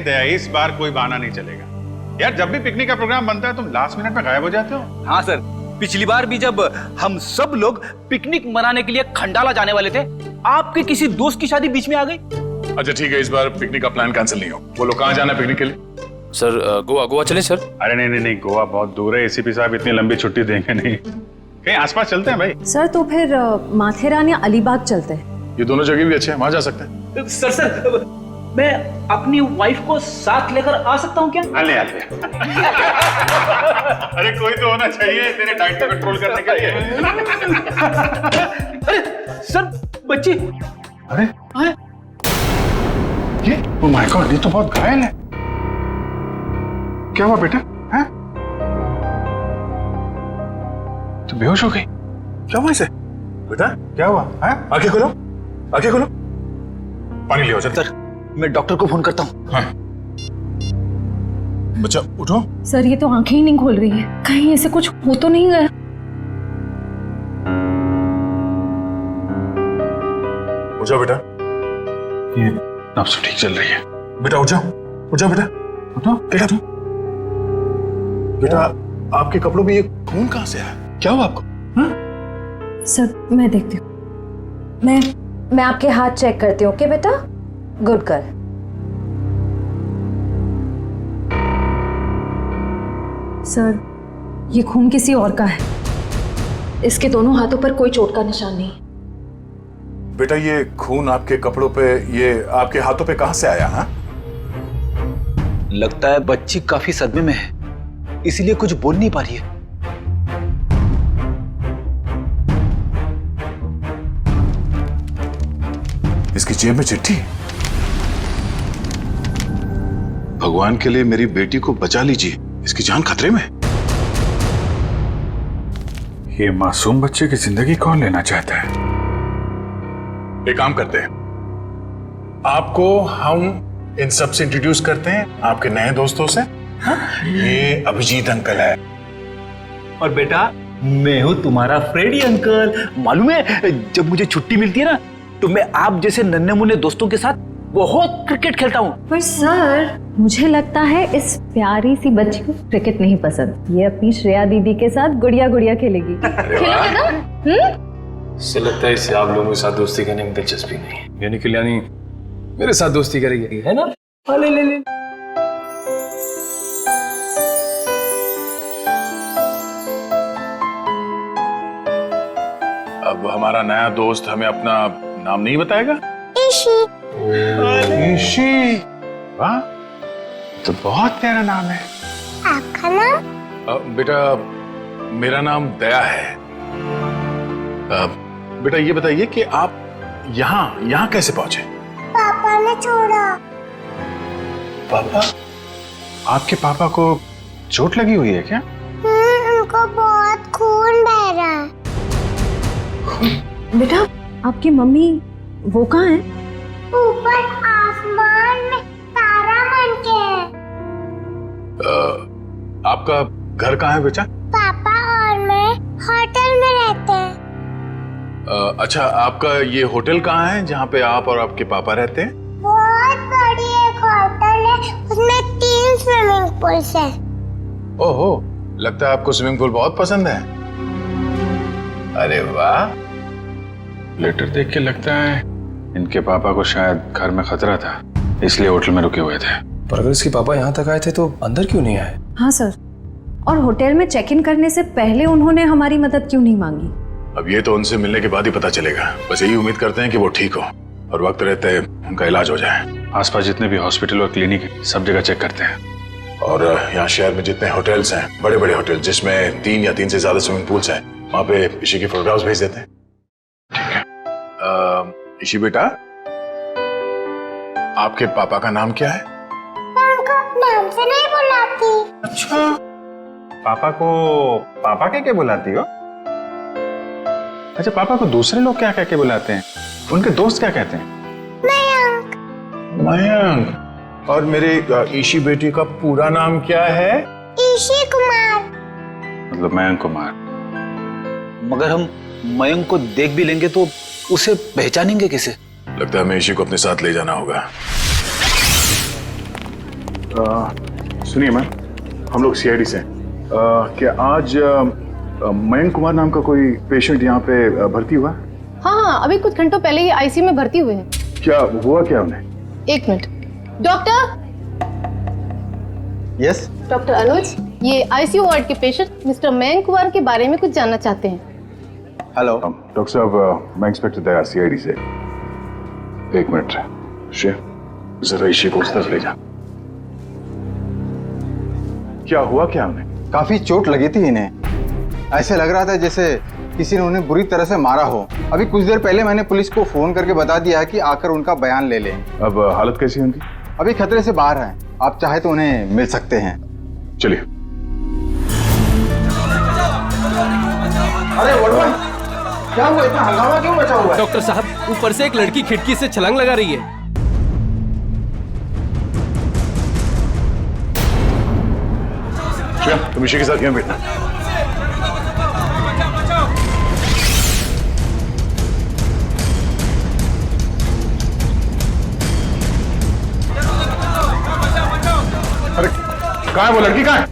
नहीं दया, इस बार कोई बहाना नहीं चलेगा। यार जब भी पिकनिक का प्रोग्राम बनता है तुम लास्ट मिनट में गायब हो जाते हो। हाँ सर, पिछली बार भी जब हम सब लोग पिकनिक मनाने के लिए खंडाला जाने वाले थे, आपके किसी दोस्त की शादी बीच में आ गई। अच्छा ठीक है, इस बार पिकनिक का प्लान कैंसिल नहीं हो। बोलो कहाँ जाना है पिकनिक के लिए? सर गोवा चलें सर? अरे नहीं, गोवा बहुत दूर है, एसीपी साहब इतनी लंबी छुट्टी देंगे नहीं। कहीं आसपास चलते हैं भाई। सर तो फिर माथेरान या अलीबाग चलते हैं। ये दोनों जगह भी अच्छे हैं, वहां जा सकते हैं। सर मैं अपनी वाइफ को साथ लेकर आ सकता हूँ क्या? ले अरे कोई तो होना चाहिए तेरे डाइट को कंट्रोल करने के लिए। अरे सर बच्ची। अरे ये ओह माय गॉड, ये तो बहुत घायल है। क्या हुआ बेटा? हैं? तो बेहोश हो गई? क्या हुआ इसे? बेटा क्या हुआ? हैं? आंखें खोलो, आंखें खोलो, पानी ले आओ जल्दी। सर मैं डॉक्टर को फोन करता हूँ। हाँ। बच्चा उठो। सर ये तो आंखें ही नहीं खोल रही है, कहीं ऐसे कुछ हो तो नहीं गया? उठ जाओ बेटा। ये नब्ज ठीक चल रही है। बेटा उठ जाओ, उठ जाओ बेटा, उठो बेटा, उठो बेटा। आपके कपड़ों में ये खून कहाँ से आया? क्या हुआ आपको? सर मैं देखती हूँ। मैं आपके हाथ चेक करती हूँ। ओके बेटा, गुड गर्ल। सर ये खून किसी और का है, इसके दोनों हाथों पर कोई चोट का निशान नहीं। बेटा ये खून आपके कपड़ों पे, ये आपके हाथों पे कहाँ से आया? हाँ, लगता है बच्ची काफी सदमे में है, इसीलिए कुछ बोल नहीं पा रही है। इसकी जेब में चिट्ठी। भगवान के लिए मेरी बेटी को बचा लीजिए, इसकी जान खतरे में। ये मासूम बच्चे की जिंदगी कौन लेना चाहता है? एक काम करते हैं, आपको हम इन सब से इंट्रोड्यूस करते हैं, आपके नए दोस्तों से। ये अभिजीत अंकल है। और बेटा मैं हूँ तुम्हारा फ्रेडी अंकल। मालूम है जब मुझे छुट्टी मिलती है ना, तो मैं आप जैसे नन्हे मुन्ने दोस्तों के साथ बहुत क्रिकेट खेलता हूँ। पर सर मुझे लगता है इस प्यारी सी बच्ची को क्रिकेट नहीं पसंद, ये अपनी श्रेया दीदी के साथ गुड़िया गुड़िया खेलेगी। खेलोगे ना? इससे लगता है इसे आप लोगों के साथ दोस्ती करने में दिलचस्पी नहीं है, यानी कल्याणी मेरे साथ दोस्ती करेगी, है ना? ले। अब हमारा नया दोस्त हमें अपना नाम नहीं बताएगा? ईशी। वाह, तो बहुत प्यारा नाम है। आपका नाम? बेटा मेरा नाम दया है। बेटा ये बताइए कि आप यहाँ कैसे पहुंचे? पापा ने छोड़ा। पापा? आपके पापा को चोट लगी हुई है क्या? उनको बहुत खून बह रहा है। बेटा आपकी मम्मी वो कहाँ है? ऊपर आसमान में तारा बन के है। आपका घर कहाँ है बेटा? पापा और मैं होटल में रहते हैं। अच्छा, आपका ये होटल कहाँ है जहाँ पे आप और आपके पापा रहते हैं? बहुत बड़ी एक होटल है, उसमें 3 स्विमिंग पूल्स हैं। ओहो, लगता है आपको स्विमिंग पूल बहुत पसंद है। अरे वाह। लेटर देख के लगता है इनके पापा को शायद घर में खतरा था, इसलिए होटल में रुके हुए थे। पर अगर इसके पापा यहाँ तक आए थे तो अंदर क्यों नहीं आए? हाँ सर, और होटल में चेक इन करने से पहले उन्होंने हमारी मदद क्यों नहीं मांगी? अब ये तो उनसे मिलने के बाद ही पता चलेगा। बस यही उम्मीद करते हैं कि वो ठीक हो और वक्त रहते उनका इलाज हो जाए। आसपास जितने भी हॉस्पिटल और क्लिनिक है सब जगह चेक करते हैं। और यहाँ शहर में जितने होटल्स हैं, बड़े बड़े होटल जिसमें 3 या 3 से ज्यादा स्विमिंग पूल्स हैं, वहां पे ईशी की फोटोग्राफ्स भेज देते हैं। ठीक है। ईशी बेटा, आपके पापा का नाम क्या है? उनको नाम से नहीं बुलाती। अच्छा, पापा को पापा कह के बुलाती हो? अच्छा, पापा को दूसरे लोग क्या कह के बुलाते हैं? उनके दोस्त क्या कहते हैं? मयंक। मयंक। और मेरे ईशी बेटी का पूरा नाम क्या है? ईशी कुमार। मतलब मयंक कुमार। मगर हम मयंक को देख भी लेंगे तो उसे पहचानेंगे कैसे? लगता है हमें ईशी को अपने साथ ले जाना होगा। सुनिए मैम, हम लोग सीआईडी से हैं। क्या आज मयंक कुमार नाम का कोई पेशेंट यहाँ पे भर्ती हुआ? हाँ, अभी कुछ घंटों पहले ही आईसीयू में भर्ती हुए हैं। क्या हुआ क्या उन्हें? एक मिनट। डॉक्टर। यस। डॉक्टर अनुज, ये आईसीयू वार्ड के पेशेंट मिस्टर मयंक कुमार के बारे में कुछ जानना चाहते हैं। हेलो डॉक्टर साहब, मैं इंस्पेक्टर दया सीआईडी से। एक मिनट श्रेया, जरा ऋषि को उस तरफ ले जा। क्या हुआ क्या उन्हें? काफी चोट लगी थी इन्हें। ऐसे लग रहा था जैसे किसी ने उन्हें बुरी तरह से मारा हो। अभी कुछ देर पहले मैंने पुलिस को फोन करके बता दिया है कि आकर उनका बयान ले लें। अब हालत कैसी है उनकी? अभी खतरे से बाहर हैं। आप चाहे तो उन्हें मिल सकते हैं। चलिए। अरे वर्धमान, क्या हुआ? इतना हंगामा क्यों मचा हुआ है? डॉक्टर साहब, ऊपर से एक लड़की खिड़की से छलांग लगा रही है। श्रेया, तुम ऋषि के साथ यहाँ बैठना। अरे कहाँ है वो लड़की? कहाँ है?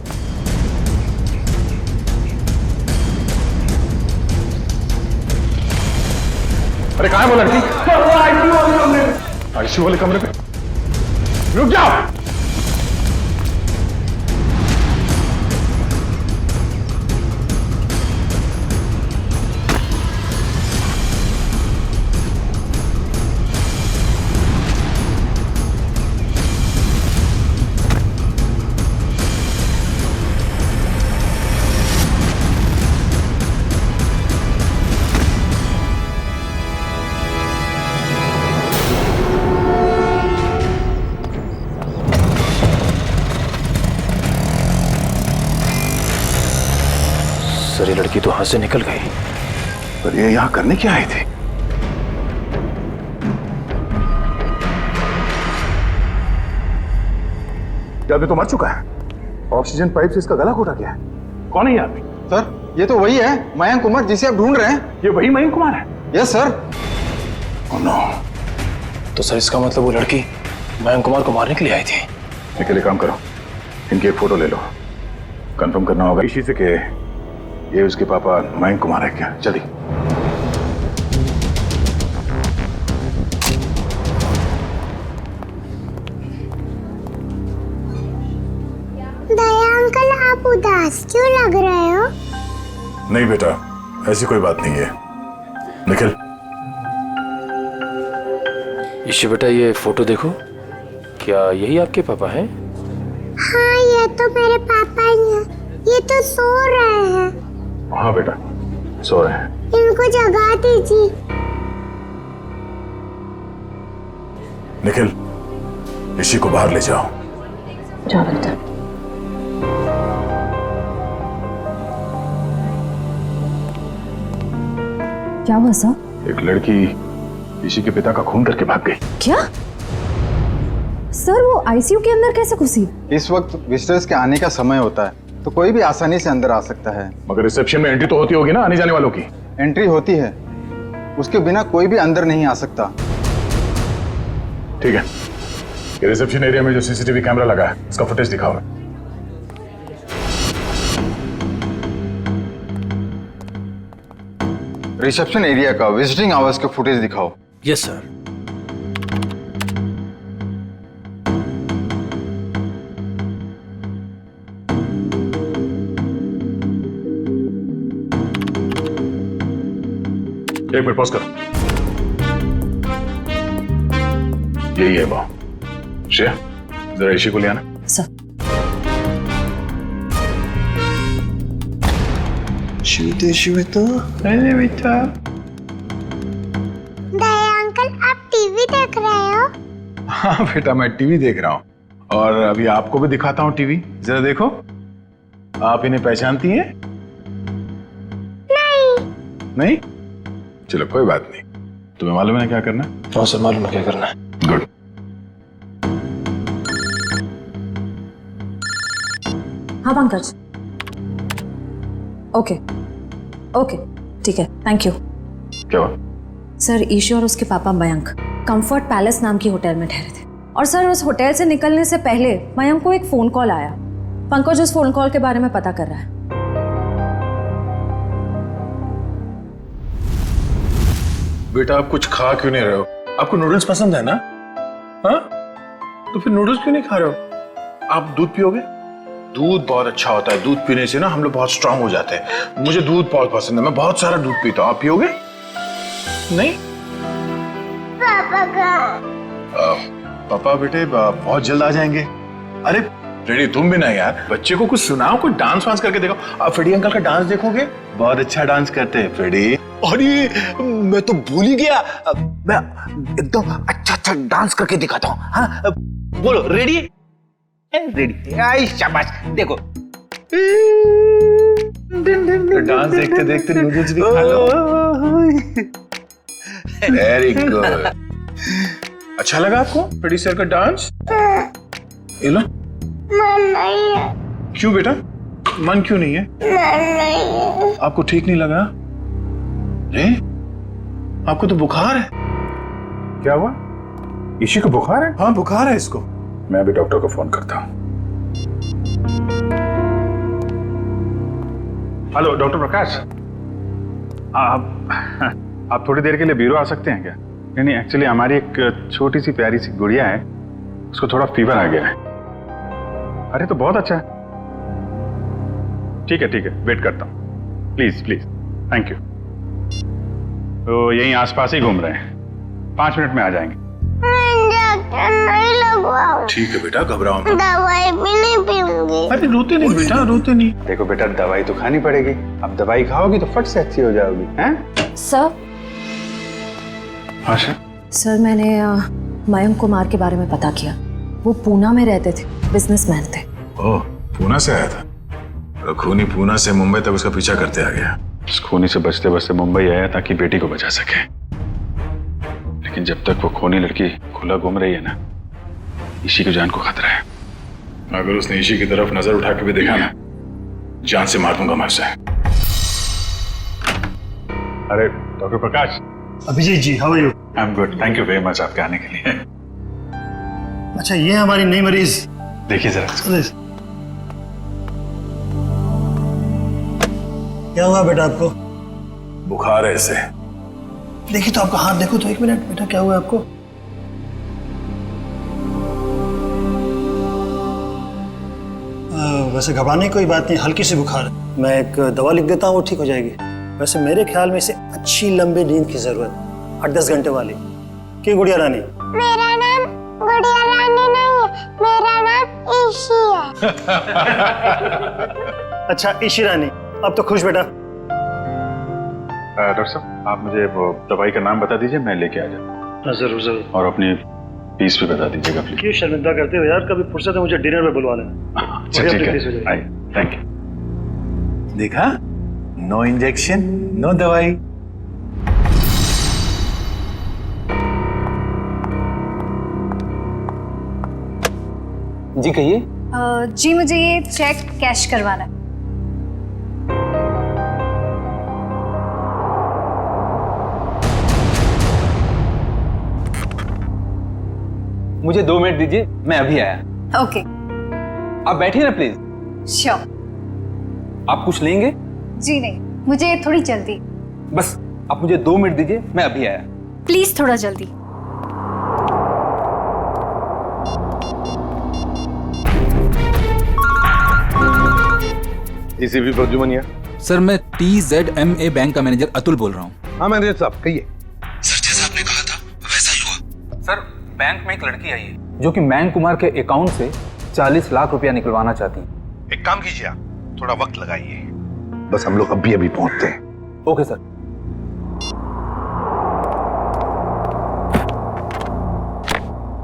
अरे कहाँ है वो लड़की? आईसीयू वाले कमरे पे। रुक जाओ। सर, ये लड़की तो हाथ से निकल गई। पर ये यहाँ करने क्या आए थे? क्या आदमी तो मर चुका है। ऑक्सीजन पाइप से इसका गला घोटा गया है। कौन है ये आदमी? सर, ये तो वही है मयंक कुमार जिसे आप ढूंढ रहे हैं। ये वही मयंक कुमार है? Yes sir. Oh no. तो सर, इसका मतलब वो लड़की मयंक कुमार को मारने के लिए आई थी। इसके लिए काम करो, इनकी एक फोटो ले लो। कंफर्म करना होगा ऋषि से कि ये उसके पापा मयंक कुमार है क्या। जल्दी। दया अंकल, आप उदास क्यों लग रहे हो? नहीं बेटा, ऐसी कोई बात नहीं है। निखिल, ईशी बेटा, ये फोटो देखो। क्या यही आपके पापा हैं? हाँ, ये तो मेरे पापा ही हैं। ये तो सो रहे हैं। हाँ बेटा, सो रहे हैं। इनको जगा दीजिए। निखिल, ऋषि को बाहर ले जाओ। जाओ बेटा। क्या हुआ सर? एक लड़की ऋषि के पिता का खून करके भाग गई। क्या सर, वो आईसीयू के अंदर कैसे घुसी? इस वक्त विजिटर्स के आने का समय होता है, तो कोई भी आसानी से अंदर आ सकता है। मगर रिसेप्शन में एंट्री तो होती होगी ना आने जाने वालों की? एंट्री होती है, उसके बिना कोई भी अंदर नहीं आ सकता। ठीक है, ये रिसेप्शन एरिया में जो सीसीटीवी कैमरा लगा है उसका फुटेज दिखाओ। रिसेप्शन एरिया का विजिटिंग आवर्स के फुटेज दिखाओ। Yes sir. एक मिनट पॉज करो। यही है वो। श्रेया, जरा ऋषि को ले आना। सर। अरे बेटा। दया अंकल, आप टीवी देख रहे हो? हाँ बेटा, मैं टीवी देख रहा हूँ और अभी आपको भी दिखाता हूँ टीवी। जरा देखो, आप इन्हें पहचानती हैं? नहीं? चलो कोई बात नहीं। तुम्हें मालूम है क्या करना है? हाँ सर, मालूम है क्या करना है। गुड। हाँ पंकज। ओके ओके, ठीक है, थैंक यू। क्या हुआ? सर, ईशी और उसके पापा मयंक कंफर्ट पैलेस नाम की होटल में ठहरे थे। और सर उस होटल से निकलने से पहले मयंक को एक फ़ोन कॉल आया। पंकज उस फ़ोन कॉल के बारे में पता कर रहा है। बेटा आप कुछ खा क्यों नहीं रहे हो? आपको नूडल्स पसंद है ना? हाँ, तो फिर नूडल्स क्यों नहीं खा रहे हो? आप दूध पियोगे? दूध बहुत अच्छा होता है। दूध पीने से ना हम लोग बहुत स्ट्रांग हो जाते हैं। मुझे दूध बहुत पसंद है, मैं बहुत सारा दूध पीता हूँ। आप पियोगे? नहीं? पापा कहाँ? पापा बेटे बहुत जल्द आ जाएंगे। अरे रेडी तुम भी ना यार, बच्चे को कुछ सुनाओ, कुछ डांस वांस करके देखो। आप फ्रेडी अंकल का डांस देखोगे, बहुत अच्छा डांस करते हैं फ्रेडी। अरे मैं तो भूल ही गया, मैं एकदम अच्छा डांस करके दिखाता हूँ। हाँ बोलो, रेडी? रेडी, आई शाबाश, देखो। डांस देखते देखते नूडल्स भी खा लो। Very good. अच्छा लगा आपको फ्रेडी सर का डांस? ये लो। मन नहीं है। क्यों बेटा, मन क्यों नहीं है? मन नहीं है। आपको ठीक नहीं लगा? रे, आपको तो बुखार है। क्या हुआ? इसी को बुखार है? हाँ बुखार है इसको। मैं भी डॉक्टर को फोन करता हूँ। हेलो डॉक्टर प्रकाश, आप थोड़ी देर के लिए ब्यूरो आ सकते हैं क्या? नहीं एक्चुअली हमारी एक छोटी सी प्यारी सी गुड़िया है, उसको थोड़ा फीवर आ गया है। अरे तो बहुत अच्छा है। ठीक है, वेट करता हूँ। Please please, thank you. तो यहीं आसपास ही घूम रहे हैं, 5 मिनट में आ जाएंगे। इंजेक्शन नहीं लगवाओ। ठीक है बेटा, घबराओ मत। दवाई भी नहीं पीऊंगी। अरे रोते नहीं बेटा, रोते नहीं। देखो बेटा, दवाई तो खानी पड़ेगी। अब दवाई खाओगी तो फट से अच्छी हो जाओगी। हैं? सर। हाँ सर मैंने मयंक कुमार के बारे में पता किया। वो पूना में रहते थे, बिजनेसमैन थे। ओह, पूना से आया था? और खूनी पूना से मुंबई तक उसका पीछा करते आ गया। उस खूनी से बचते बचते मुंबई आया ताकि बेटी को बचा सके, लेकिन जब तक वो खूनी लड़की खुला घूम रही है ना, ईशी की जान को खतरा है। अगर उसने ईशी की तरफ नजर उठा के भी देखा ना, जान से मार दूंगा मैं उसे। अरे doctor Prakash. Abhijeet ji, how are you? I am good, thank you very much आपके आने के लिए। अच्छा, ये हमारी नई मरीज। देखिए जरा। क्या हुआ बेटा आपको? बुखार है इसे। देखिए तो आपका हाथ देखो तो, 1 मिनट बेटा, क्या हुआ आपको? वैसे घबराने की कोई बात नहीं, हल्की सी बुखार है। मैं एक दवा लिख देता हूँ, वो ठीक हो जाएगी। वैसे मेरे ख्याल में इसे अच्छी लंबी नींद की जरूरत, 8-10 घंटे वाली। क्यों गुड़िया रानी? मेरा नाम गुड़िया रानी नहीं है, मेरा नाम ईशी है। अच्छा ईशी रानी, अब तो खुश बेटा। डॉक्टर साहब, आप मुझे वो दवाई का नाम बता दीजिए, मैं लेके आ जाता। जरूर जरूर। और अपनी फीस भी बता दीजिएगा प्लीज। क्यों शर्मिंदा करते हो यार, कभी फुर्सत है मुझे डिनर में बुलवा लेना। अच्छा ठीक है, थैंक यू। देखा, नो इंजेक्शन, नो दवाई। जी कहिए। जी मुझे ये चेक कैश करवाना है। मुझे 2 मिनट दीजिए, मैं अभी आया। ओके। आप बैठिए ना प्लीज। श्योर। आप कुछ लेंगे? जी नहीं, मुझे थोड़ी जल्दी। बस आप मुझे 2 मिनट दीजिए, मैं अभी आया। प्लीज थोड़ा जल्दी। एसीपी प्रद्युमन। सर मैं TZMA बैंक का मैनेजर अतुल बोल रहा हूँ। हाँ मैनेजर साहब कहिए। सर जैसा आपने कहा था वैसा ही हुआ। सर बैंक में एक लड़की आई है जो कि मयंक कुमार के अकाउंट से 40 लाख रुपया निकलवाना चाहती है। एक काम कीजिए, आप थोड़ा वक्त लगाइए, बस हम लोग अभी अभी पहुंचते हैं। Okay sir.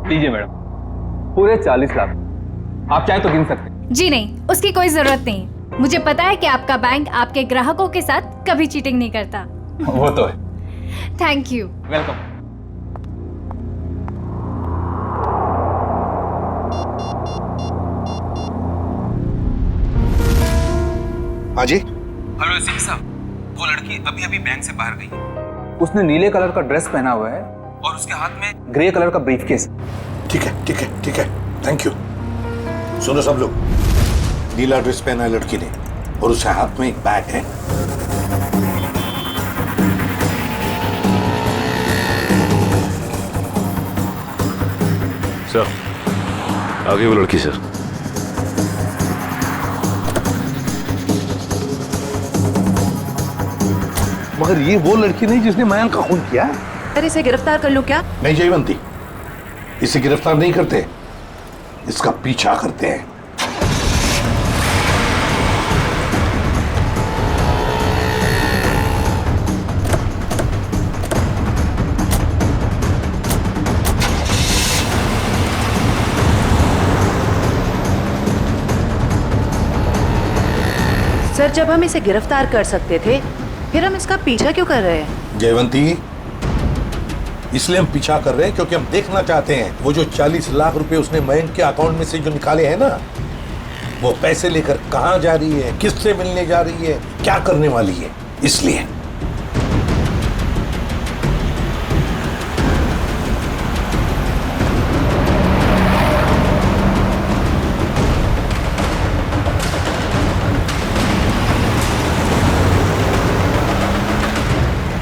लीजिए मैडम, पूरे 40 लाख। आप चाहे तो गिन सकते हैं। जी नहीं, उसकी कोई जरूरत नहीं। मुझे पता है कि आपका बैंक आपके ग्राहकों के साथ कभी चीटिंग नहीं करता। वो तो है। Thank you. वेलकम। हाँ जी। हेलो एसीपी साहब, वो लड़की अभी अभी बैंक से बाहर गई। उसने नीले कलर का ड्रेस पहना हुआ है और उसके हाथ में ग्रे कलर का ब्रीफकेस। ठीक है ठीक है ठीक है, थैंक यू। सुनो सब लोग, नीला ड्रेस पहना है लड़की ने और उसके हाथ में एक बैग है। सर, आगे वो लड़की सर। मगर ये वो लड़की नहीं जिसने मयंक का खून किया है। सर इसे गिरफ्तार कर लूं क्या? नहीं जयवंती, इसे गिरफ्तार नहीं करते, इसका पीछा करते हैं। सर जब हम इसे गिरफ्तार कर सकते थे फिर हम इसका पीछा क्यों कर रहे हैं? जयवंती, इसलिए हम पीछा कर रहे हैं क्योंकि हम देखना चाहते हैं वो जो 40 लाख रुपए उसने मयंक के अकाउंट में से जो निकाले हैं ना, वो पैसे लेकर कहां जा रही है, किससे मिलने जा रही है, क्या करने वाली है, इसलिए।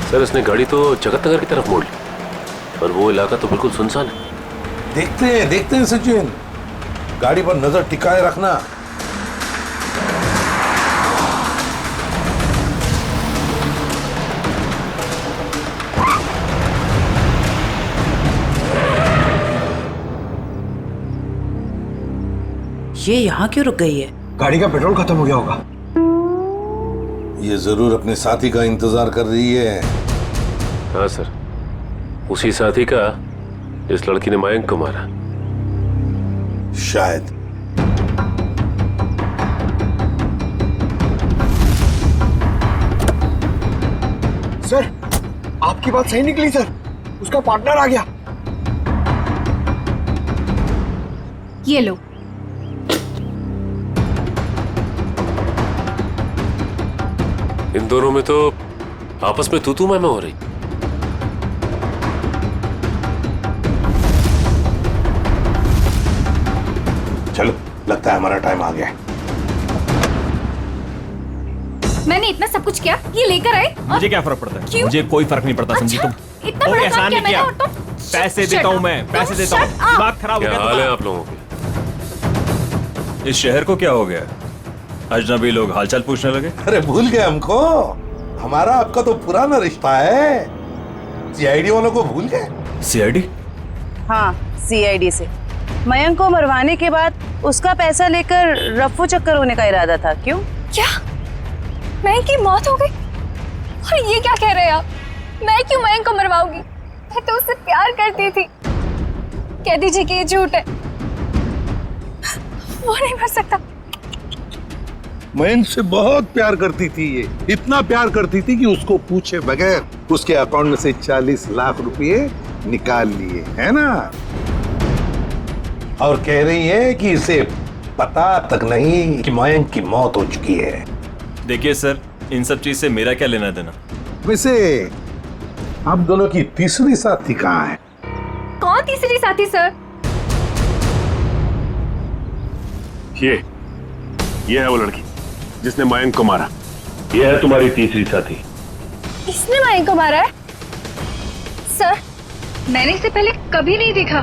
सर, इसने गाड़ी तो जगत नगर की तरफ मोड़ ली, पर वो इलाका तो बिल्कुल सुनसान है। देखते हैं सचिन, गाड़ी पर नजर टिकाए रखना। ये यहाँ क्यों रुक गई है? गाड़ी का पेट्रोल खत्म हो गया होगा। ये जरूर अपने साथी का इंतजार कर रही है। हाँ सर, उसी साथी का इस लड़की ने मयंक को मारा। शायद। सर आपकी बात सही निकली सर, उसका पार्टनर आ गया। ये लो। इन दोनों में तो आपस में तू मैं हो रही। चलो, लगता है हमारा टाइम आ गया है। मैंने इतना सब कुछ किया, ये लेकर आए। मुझे क्या फर्क पड़ता है? क्यों? मुझे कोई फर्क नहीं पड़ता। समझी तुम? इतना बड़ा काम किया मैंने और तुम? पैसे देता हूँ मैं, पैसे देता हूँ। दिमाग खराब हो क्या गया हाल है तुम्हारा? आप लोगों के? इस शहर को क्या हो गया? अजनबी लोग हालचाल पूछने लगे। अरे भूल गए हमको? हमारा आपका तो पुराना रिश्ता है। सीआईडी वालों को भूल गए? सीआईडी? हाँ, सीआईडी से। मयंक को मरवाने के बाद उसका पैसा लेकर रफू चक्कर होने का इरादा था। क्यों? क्या मयंक की मौत हो गई? और ये क्या कह रहे हैं आप? मैं क्यों मयंक को मरवाऊंगी? मैं तो उससे प्यार करती थी। कह दीजिए कि ये झूठ है। वो नहीं मर सकता। मयंक से बहुत प्यार करती थी ये, इतना प्यार करती थी कि उसको पूछे बगैर उसके अकाउंट में से 40 लाख रुपए निकाल लिए, है ना? और कह रही है कि इसे पता तक नहीं कि मयंक की मौत हो चुकी है। देखिए सर, इन सब चीज से मेरा क्या लेना देना? वैसे आप दोनों की तीसरी साथी कहाँ है? कौन तीसरी साथी सर? ये है वो लड़की जिसने मयंक को मारा। ये है तुम्हारी तीसरी साथी। इसने मयंक को मारा है? सर, मैंने इसे पहले कभी नहीं देखा।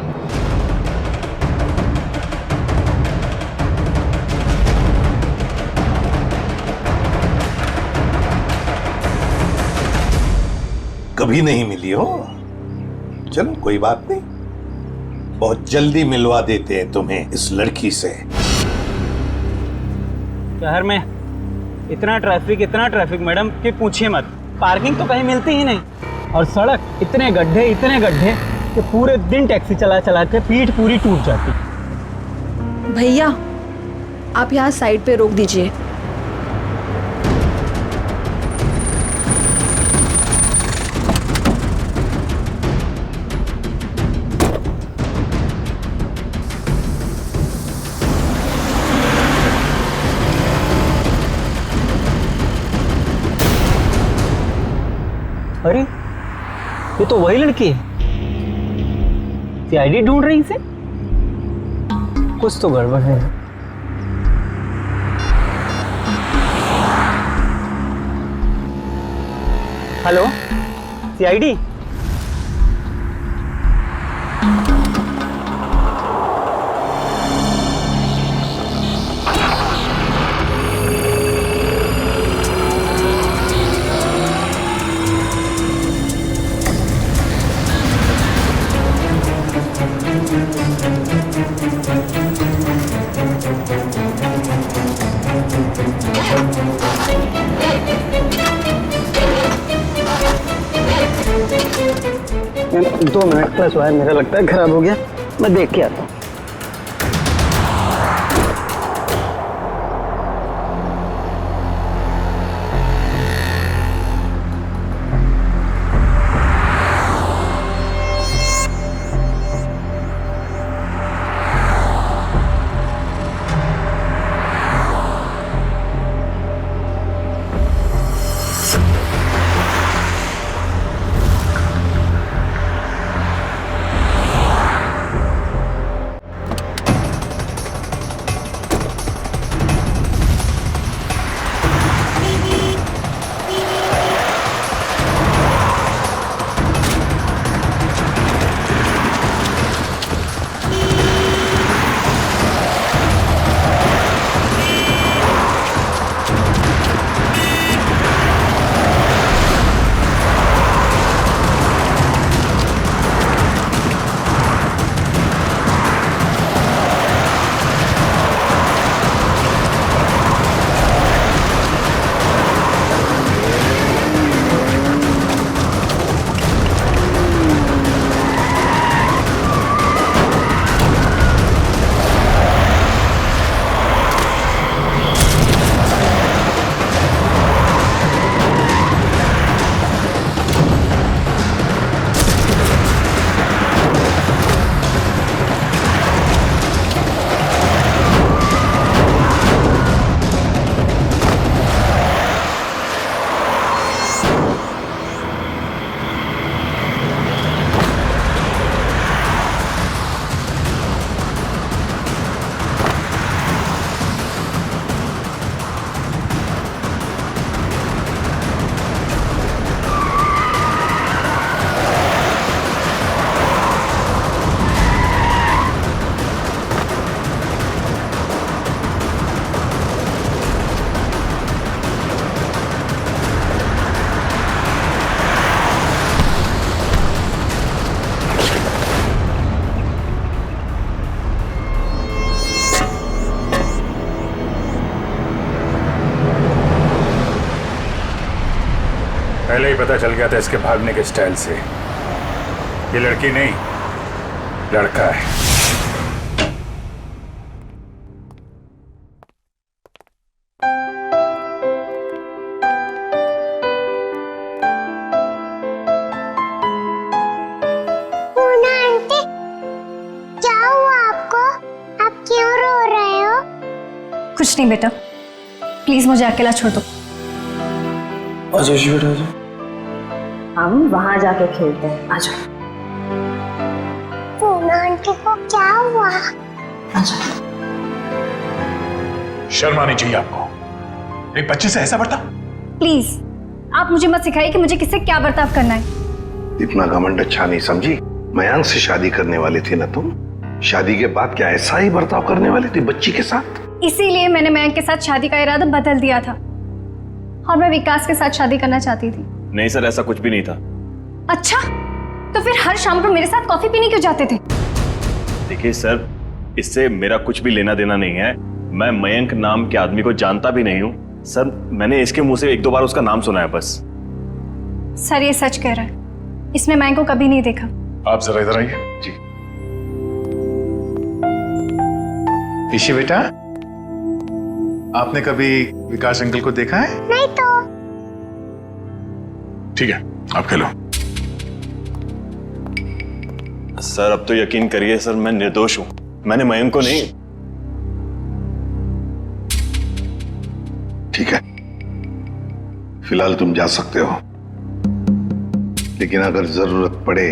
कभी नहीं मिली हो? चलो कोई बात नहीं, बहुत जल्दी मिलवा देते हैं तुम्हें इस लड़की से। शहर में इतना ट्रैफिक मैडम कि पूछिए मत। पार्किंग तो कहीं मिलती ही नहीं, और सड़क इतने गड्ढे कि पूरे दिन टैक्सी चला के पीठ पूरी टूट जाती। भैया आप यहाँ साइड पे रोक दीजिए। अरे ये तो वही लड़की है। सीआईडी ढूंढ रही इसे। कुछ तो गड़बड़ है। Hello, CID? Ma'am 2 minute plus wire मेरा लगता है खराब हो गया, मैं देख के आता हूँ। पहले ही पता चल गया था इसके भागने के स्टाइल से। ये लड़की नहीं, लड़का है। पूना आंटी, क्या हुआ आपको? आप क्यों रो रहे हो? कुछ नहीं बेटा, प्लीज मुझे अकेला छोड़ दो। आजा जी बेटा आजा। हम वहां जाके खेलते हैं, आजा। पूना आंटी को क्या हुआ? आजा। शर्म आनी चाहिए आपको। एक बच्चे से ऐसा बर्ताव? प्लीज आप मुझे मत सिखाइए कि मुझे किससे क्या बर्ताव करना है। इतना घमंड अच्छा नहीं समझी। मयांक से शादी करने वाली थी ना तुम? शादी के बाद क्या ऐसा ही बर्ताव करने वाली थी बच्ची के साथ? इसीलिए मैंने मयंक के साथ शादी का इरादा बदल दिया था और मैं विकास के साथ शादी करना चाहती थी। नहीं सर, ऐसा कुछ भी नहीं था। अच्छा, तो फिर हर शाम को मेरे साथ कॉफी पीने क्यों जाते थे? देखिए सर, इससे मेरा कुछ भी लेना देना नहीं है। मैं मयंक नाम के आदमी को जानता भी नहीं हूँ सर। मैंने इसके मुंह से 1-2 बार उसका नाम सुना है बस। सर ये सच कह रहा है, इसमें मयंक को कभी नहीं देखा। आप जरा इधर आइए। जी ईशी बेटा, आपने कभी विकास अंकल को देखा है? नहीं तो। ठीक है, आप खेलो। सर अब तो यकीन करिए सर, मैं निर्दोष हूं। मैंने मयंक को नहीं। ठीक है, फिलहाल तुम जा सकते हो, लेकिन अगर जरूरत पड़े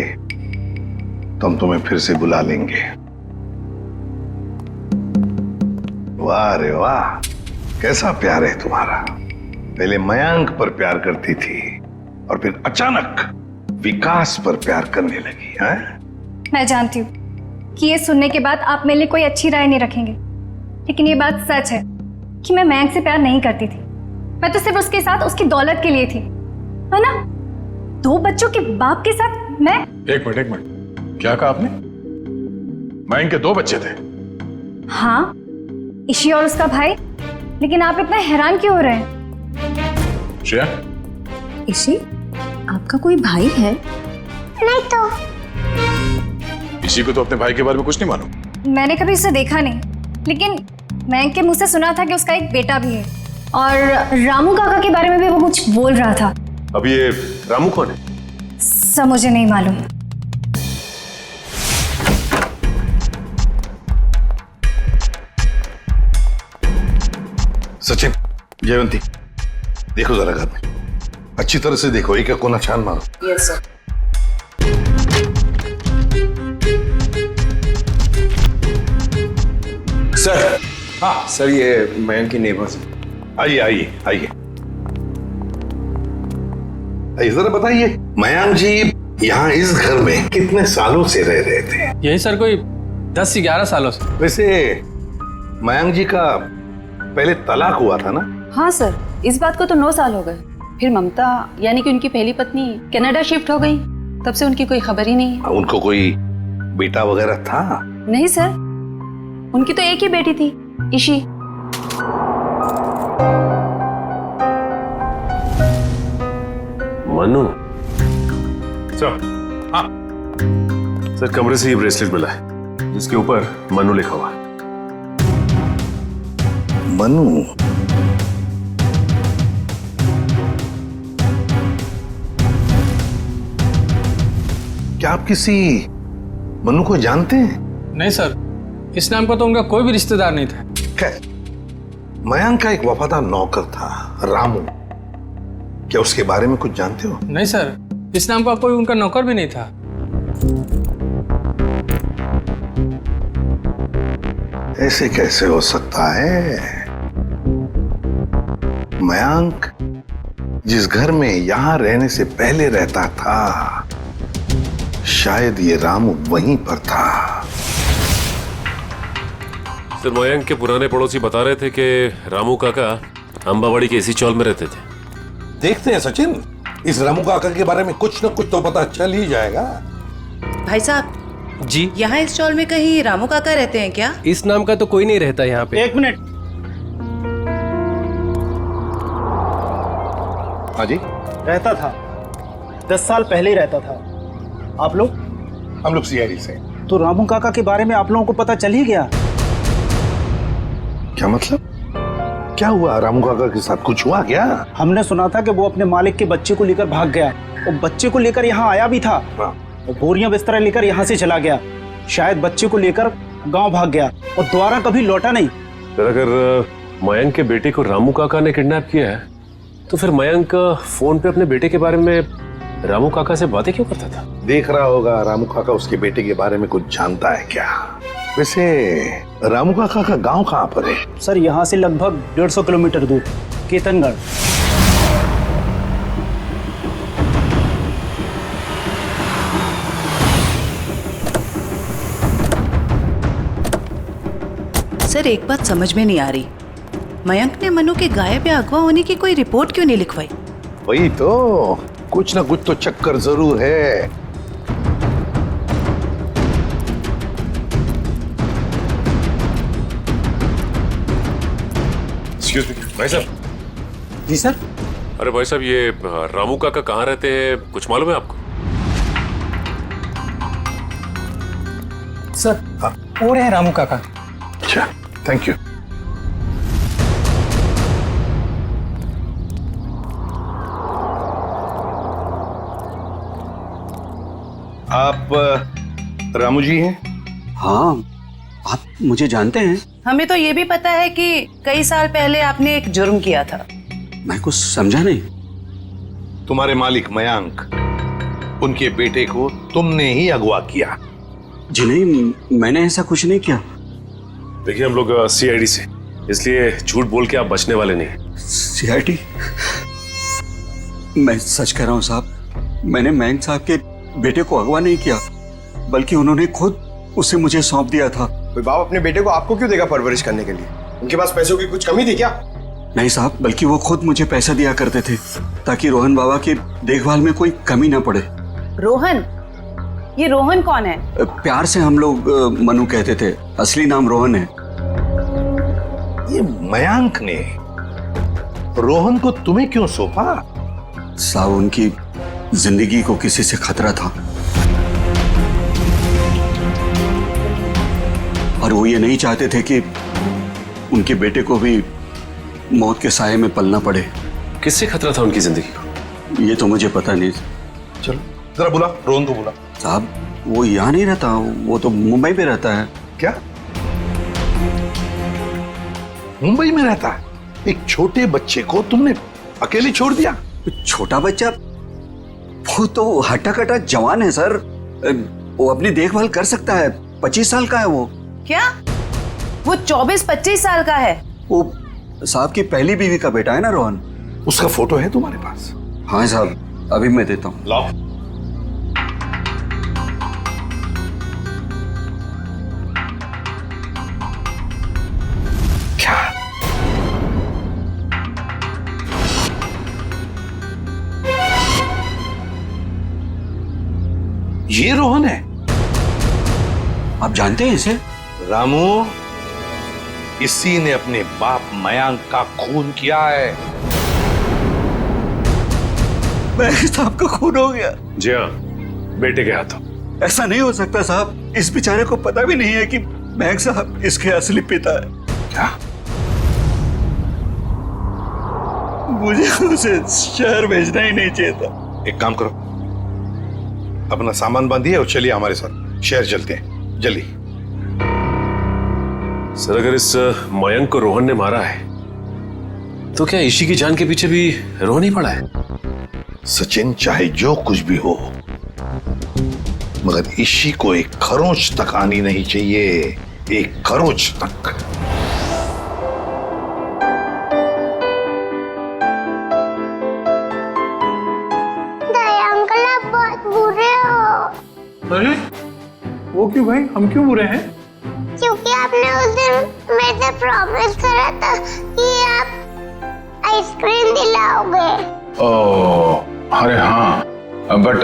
तो हम तुम्हें फिर से बुला लेंगे। वाह रे वाह, कैसा प्यार है तुम्हारा। पहले मयंक पर प्यार करती थी और फिर अचानक विकास पर प्यार करने लगी है। मैं जानती हूँ कि ये सुनने के बाद आप मेरे लिए कोई अच्छी राय नहीं रखेंगे, लेकिन ये बात सच है कि मैं मयंक से प्यार नहीं करती थी। मैं तो सिर्फ उसके साथ उसकी दौलत के लिए थी, है ना। 2 बच्चों के बाप के साथ मैं। एक मिनट, क्या कहा आपने? मयंक के 2 बच्चे थे? हाँ, ईशी और उसका भाई। लेकिन आप इतना हैरान क्यों हो रहे हैं? श्रेया, ईशी, आपका कोई भाई है? नहीं तो। इसी को तो अपने भाई के बारे में कुछ नहीं मालूम? मैंने कभी उसे देखा नहीं, लेकिन मयंक के मुंह से सुना था कि उसका एक बेटा भी है, और रामू काका के बारे में भी वो कुछ बोल रहा था। अब ये रामू कौन है? सब मुझे नहीं मालूम। सचिन, जयवंती, देखो जरा घर में अच्छी तरह से देखो, एक एक कोना छान मारो। Yes sir. सर। हाँ सर, ये मयंक की नेबर्स। आइए आइए आइए, जरा बताइए, मयंक जी यहाँ इस घर में कितने सालों से रह रहे थे? यही सर कोई 10-11 सालों से। वैसे मयंक जी का पहले तलाक हुआ था ना? हाँ सर, इस बात को तो 9 साल हो गए। फिर ममता यानी कि उनकी पहली पत्नी कनाडा शिफ्ट हो गई, तब से उनकी कोई खबर ही नहीं है। उनको कोई बेटा वगैरह था? नहीं सर, उनकी तो एक ही बेटी थी, ईशी। मनु। सर। हाँ सर, कमरे से ये ब्रेसलेट मिला है जिसके ऊपर मनु लिखा हुआ है। मनु? क्या आप किसी मनु को जानते हैं? नहीं सर, इस नाम का तो उनका कोई भी रिश्तेदार नहीं था। खैर, मयंक का एक वफादार नौकर था रामू, क्या उसके बारे में कुछ जानते हो? नहीं सर, इस नाम का कोई उनका नौकर भी नहीं था। ऐसे कैसे हो सकता है? मयंक जिस घर में यहां रहने से पहले रहता था, शायद ये रामू वहीं पर था। सर, मयंक के पुराने पड़ोसी बता रहे थे कि रामू काका अंबावाड़ी के इसी चौल में रहते थे। देखते हैं सचिन, इस रामू काका के बारे में कुछ न कुछ तो पता चल ही जाएगा। भाई साहब जी, यहाँ इस चौल में कहीं रामू काका रहते हैं क्या? इस नाम का तो कोई नहीं रहता यहाँ पे। एक मिनट। हाँ जी, रहता था, 10 साल पहले ही रहता था। आप लोग? हम लोग सीआईडी से। तो रामू काका के बारे में आप लोगों को पता चल ही गया? क्या मतलब? क्या हुआ रामू काका के साथ? कुछ हुआ क्या? हमने सुना था कि वो अपने मालिक के बच्चे को लेकर भाग गया, और बच्चे को लेकर यहाँ आया भी था, और बोरियां बिस्तर लेकर यहाँ से चला गया। शायद बच्चे को लेकर गांव भाग गया और दोबारा कभी लौटा नहीं। अगर मयंक के बेटे को रामू काका ने किडनैप किया है, तो फिर मयंक फोन पे अपने बेटे के बारे में रामू काका से बातें क्यों करता था? देख रहा होगा रामू काका उसके बेटे के बारे में कुछ जानता है क्या? वैसे रामू काका का गांव कहाँ पर है? सर, यहाँ से लगभग 150 किलोमीटर दूर, केतनगढ़। सर, एक बात समझ में नहीं आ रही, मयंक ने मनु के गायब या अगवा होने की कोई रिपोर्ट क्यों नहीं लिखवाई? वही तो, कुछ ना कुछ तो चक्कर जरूर है। एक्सक्यूज मी भाई साहब। जी सर। अरे भाई साहब, ये रामू काका कहाँ रहते हैं, कुछ मालूम है आपको? सर, वो रहे रामू काका। अच्छा, थैंक यू। आप रामू जी हैं? हाँ, आप मुझे जानते हैं? हमें तो ये भी पता है कि कई साल पहले आपने एक जुर्म किया था। मैं कुछ समझा नहीं। तुम्हारे मालिक मयंक, उनके बेटे को तुमने ही अगवा किया। जी नहीं, मैंने ऐसा कुछ नहीं किया। देखिए, हम लोग सीआईडी से, इसलिए झूठ बोल के आप बचने वाले नहीं। सीआईडी, मैं सच कह रहा हूं साहब, मैंने मयंक साहब के बेटे को अगवा नहीं किया, बल्कि उन्होंने खुद उसे मुझे सौंप दिया था। कोई बाप अपने बेटे को आपको क्यों देगा परवरिश करने के लिए? उनके पास पैसों की कुछ कमी थी क्या? नहीं साहब, बल्कि वो खुद मुझे पैसा दिया करते थे ताकि रोहन बाबा की देखभाल में कोई कमी ना पड़े। रोहन? ये रोहन कौन है? प्यार से हम लोग मनु कहते थे, असली नाम रोहन है। ये मयंक ने रोहन को तुम्हें क्यों सौंपा? साहब, उनकी जिंदगी को किसी से खतरा था और वो ये नहीं चाहते थे कि उनके बेटे को भी मौत के साये में पलना पड़े। किससे खतरा था उनकी जिंदगी को? ये तो मुझे पता नहीं। चलो जरा बुला, रोहन को बुला। साहब, वो यहाँ नहीं रहता, वो तो मुंबई में रहता है। क्या मुंबई में रहता है? एक छोटे बच्चे को तुमने अकेले छोड़ दिया? छोटा बच्चा? वो तो हट्टा कट्टा जवान है सर, वो अपनी देखभाल कर सकता है। 25 साल का है वो। क्या? वो 24-25 साल का है? वो साहब की पहली बीवी का बेटा है ना रोहन। उसका फोटो है तुम्हारे पास? हाँ साहब, अभी मैं देता हूँ। लाओ। क्या ये रोहन है? आप जानते हैं इसे? रामू, इसी ने अपने बाप मयंक का खून किया है। मयंक साहब का खून हो गया? जी हाँ, बेटे के हाथों। ऐसा नहीं हो सकता साहब, इस बेचारे को पता भी नहीं है कि मयंक साहब इसके असली पिता है। क्या? मुझे उसे शहर भेजना ही नहीं चाहिए था। एक काम करो, अपना सामान बांधिए और चलिए हमारे साथ, शहर चलते हैं, जल्दी। सर, अगर इस मयंक को रोहन ने मारा है तो क्या ईशी की जान के पीछे भी रोहन ही पड़ा है? सचिन, चाहे जो कुछ भी हो, मगर ईशी को एक खरोंच तक आनी नहीं चाहिए, एक खरोंच तक। दया अंकल, आप बहुत बुरे हो। अरे वो क्यों भाई, हम क्यों बुरे हैं? क्योंकि आपने उस दिन मेरे से प्रॉमिस करा था कि आप आइसक्रीम दिलाओगे। ओह, अरे हाँ, बट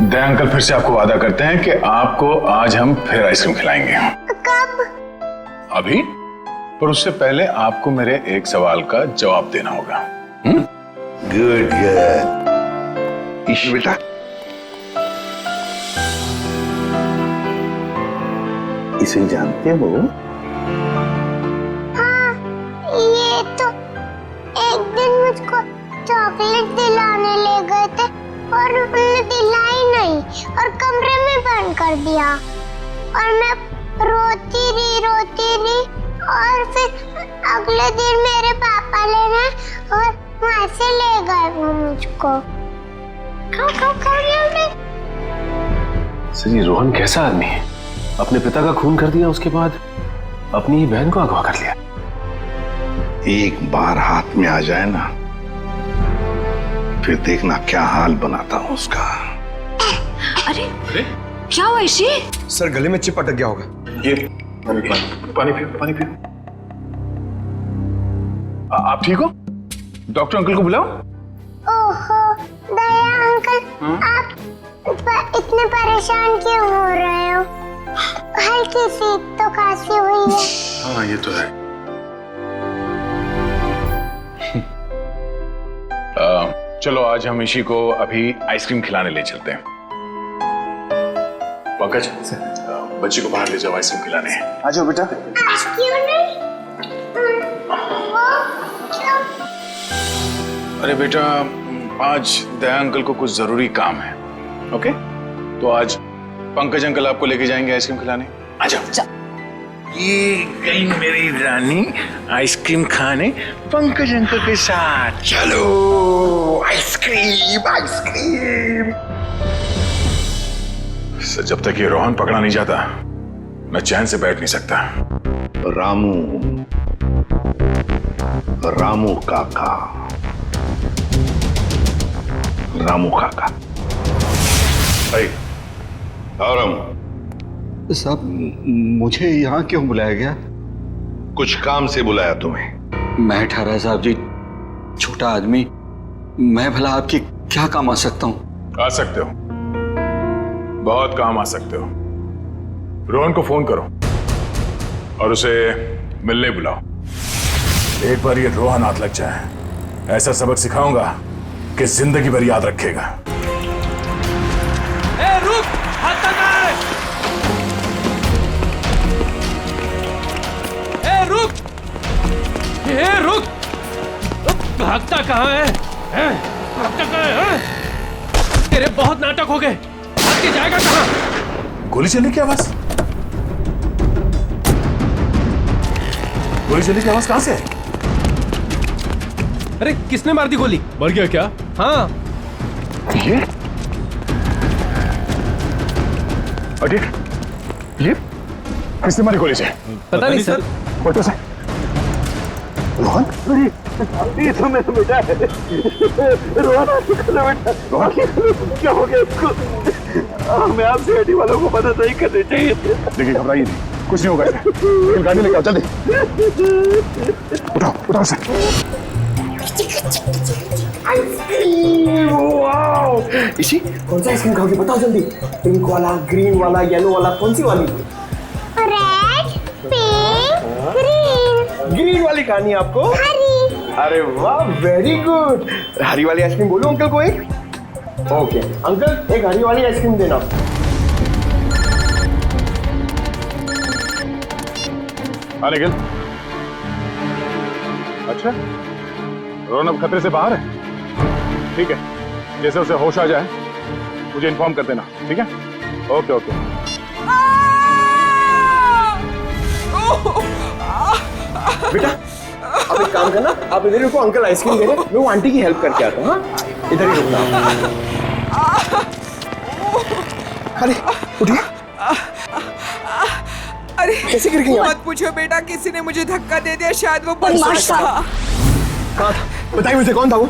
दया अंकल फिर से आपको वादा करते हैं कि आपको आज हम फिर आइसक्रीम खिलाएंगे। कब? अभी, पर उससे पहले आपको मेरे एक सवाल का जवाब देना होगा। Good good. ईशी बेटा, इसे जानते हो? हाँ, ये तो एक दिन मुझको चॉकलेट दिलाने ले गए थे और उन्होंने दिलाई नहीं और कमरे में बंद कर दिया और मैं रोती रही और फिर अगले दिन मेरे पापा लेने और वहां से ले गए वो मुझको। सर, ये रोहन कैसा आदमी है? अपने पिता का खून कर दिया, उसके बाद अपनी ही बहन को अगवा कर लिया। एक बार हाथ में आ जाए ना, फिर देखना क्या हाल बनाता हूं उसका। अरे क्या हुआ ईशी? सर, गले में चिप अटक गया होगा। ये पानी पियो। आप ठीक हो? डॉक्टर अंकल को बुलाओ। ओहो दया अंकल, आप इतने परेशान क्यों हो रहे हो? हल्की सी तो खांसी हुई है। हाँ, ये तो है। चलो आज हम ईशी को अभी आइसक्रीम खिलाने ले चलते हैं। पंकज, बच्ची को बाहर ले जाओ, आइसक्रीम खिलाने हैं। आ जाओ बेटा। क्यों नहीं? वो क्यों? अरे बेटा, आज दया अंकल को कुछ जरूरी काम है। ओके, तो आज पंकज अंकल आपको लेके जाएंगे आइसक्रीम खिलाने। आ जाओ। ये गई मेरी रानी आइसक्रीम खाने पंकज अंकल के साथ। चलो आइसक्रीम। सर, जब तक ये रोहन पकड़ा नहीं जाता मैं चैन से बैठ नहीं सकता। रामू, रामू काका, रामू काका। और रामू साहब, मुझे यहाँ क्यों बुलाया गया? कुछ काम से बुलाया तुम्हें। मैं ठहरा साहब जी, छोटा आदमी, मैं भला आपकी क्या काम आ सकता हूँ? आ सकते हो, बहुत काम आ सकते हो। रोहन को फोन करो और उसे मिलने बुलाओ। एक बार ये रोहन हाथ लग जाए, ऐसा सबक सिखाऊंगा कि जिंदगी भर याद रखेगा। ए, रुक! हाथ लगा! ए, रुक! ए, रुक! भागता कहाँ है? भागता कहाँ है? तेरे बहुत नाटक हो गए। भाग के जाएगा कहाँ? गोली चलने की आवाज, गोली चलने की आवाज कहां से है? अरे किसने मार दी गोली? मर गया क्या? हाँ। ये किसने मारी गोली से? पता नहीं सर। फोटो से रोहन, ये तो मेरा बेटा है। रोहन बेटा, क्या हो गया इसको? हमें आप सीआईडी वालों को मदद नहीं करनी चाहिए। देखिए, घबराइए नहीं, कुछ नहीं होगा इसे। गाड़ी लेके आओ जल्दी। उठाओ उठाओ से। इसी कौन सा आइसक्रीम खाओगे बताओ जल्दी। पिंक वाला, ग्रीन वाला, येलो वाला, कौन सी वाली? Red, pink, green. ग्रीन वाली खानी है आपको? हरी। अरे वाह, वेरी गुड। हरी वाली आइसक्रीम बोलो अंकल को एक। ओके अंकल, एक हरी वाली आइसक्रीम देना। हाँ निखिल, अच्छा रोहन अब खतरे से बाहर है? ठीक है, जैसे उसे होश आ जाए मुझे इन्फॉर्म कर देना, ठीक है? Okay okay. बेटा अब एक काम करना, आप इधर रुको, अंकल आइसक्रीम दे रहे हैं, मैं वो आंटी की हेल्प करके आता हूँ। हाँ इधर ही रुकना। अरे उठिए। अरे कैसे गिर गई? मत पूछो बेटा, किसी ने मुझे धक्का दे दिया, शायद वो बदमाश था। कहाँ था? बताइए मुझे, कौन था वो?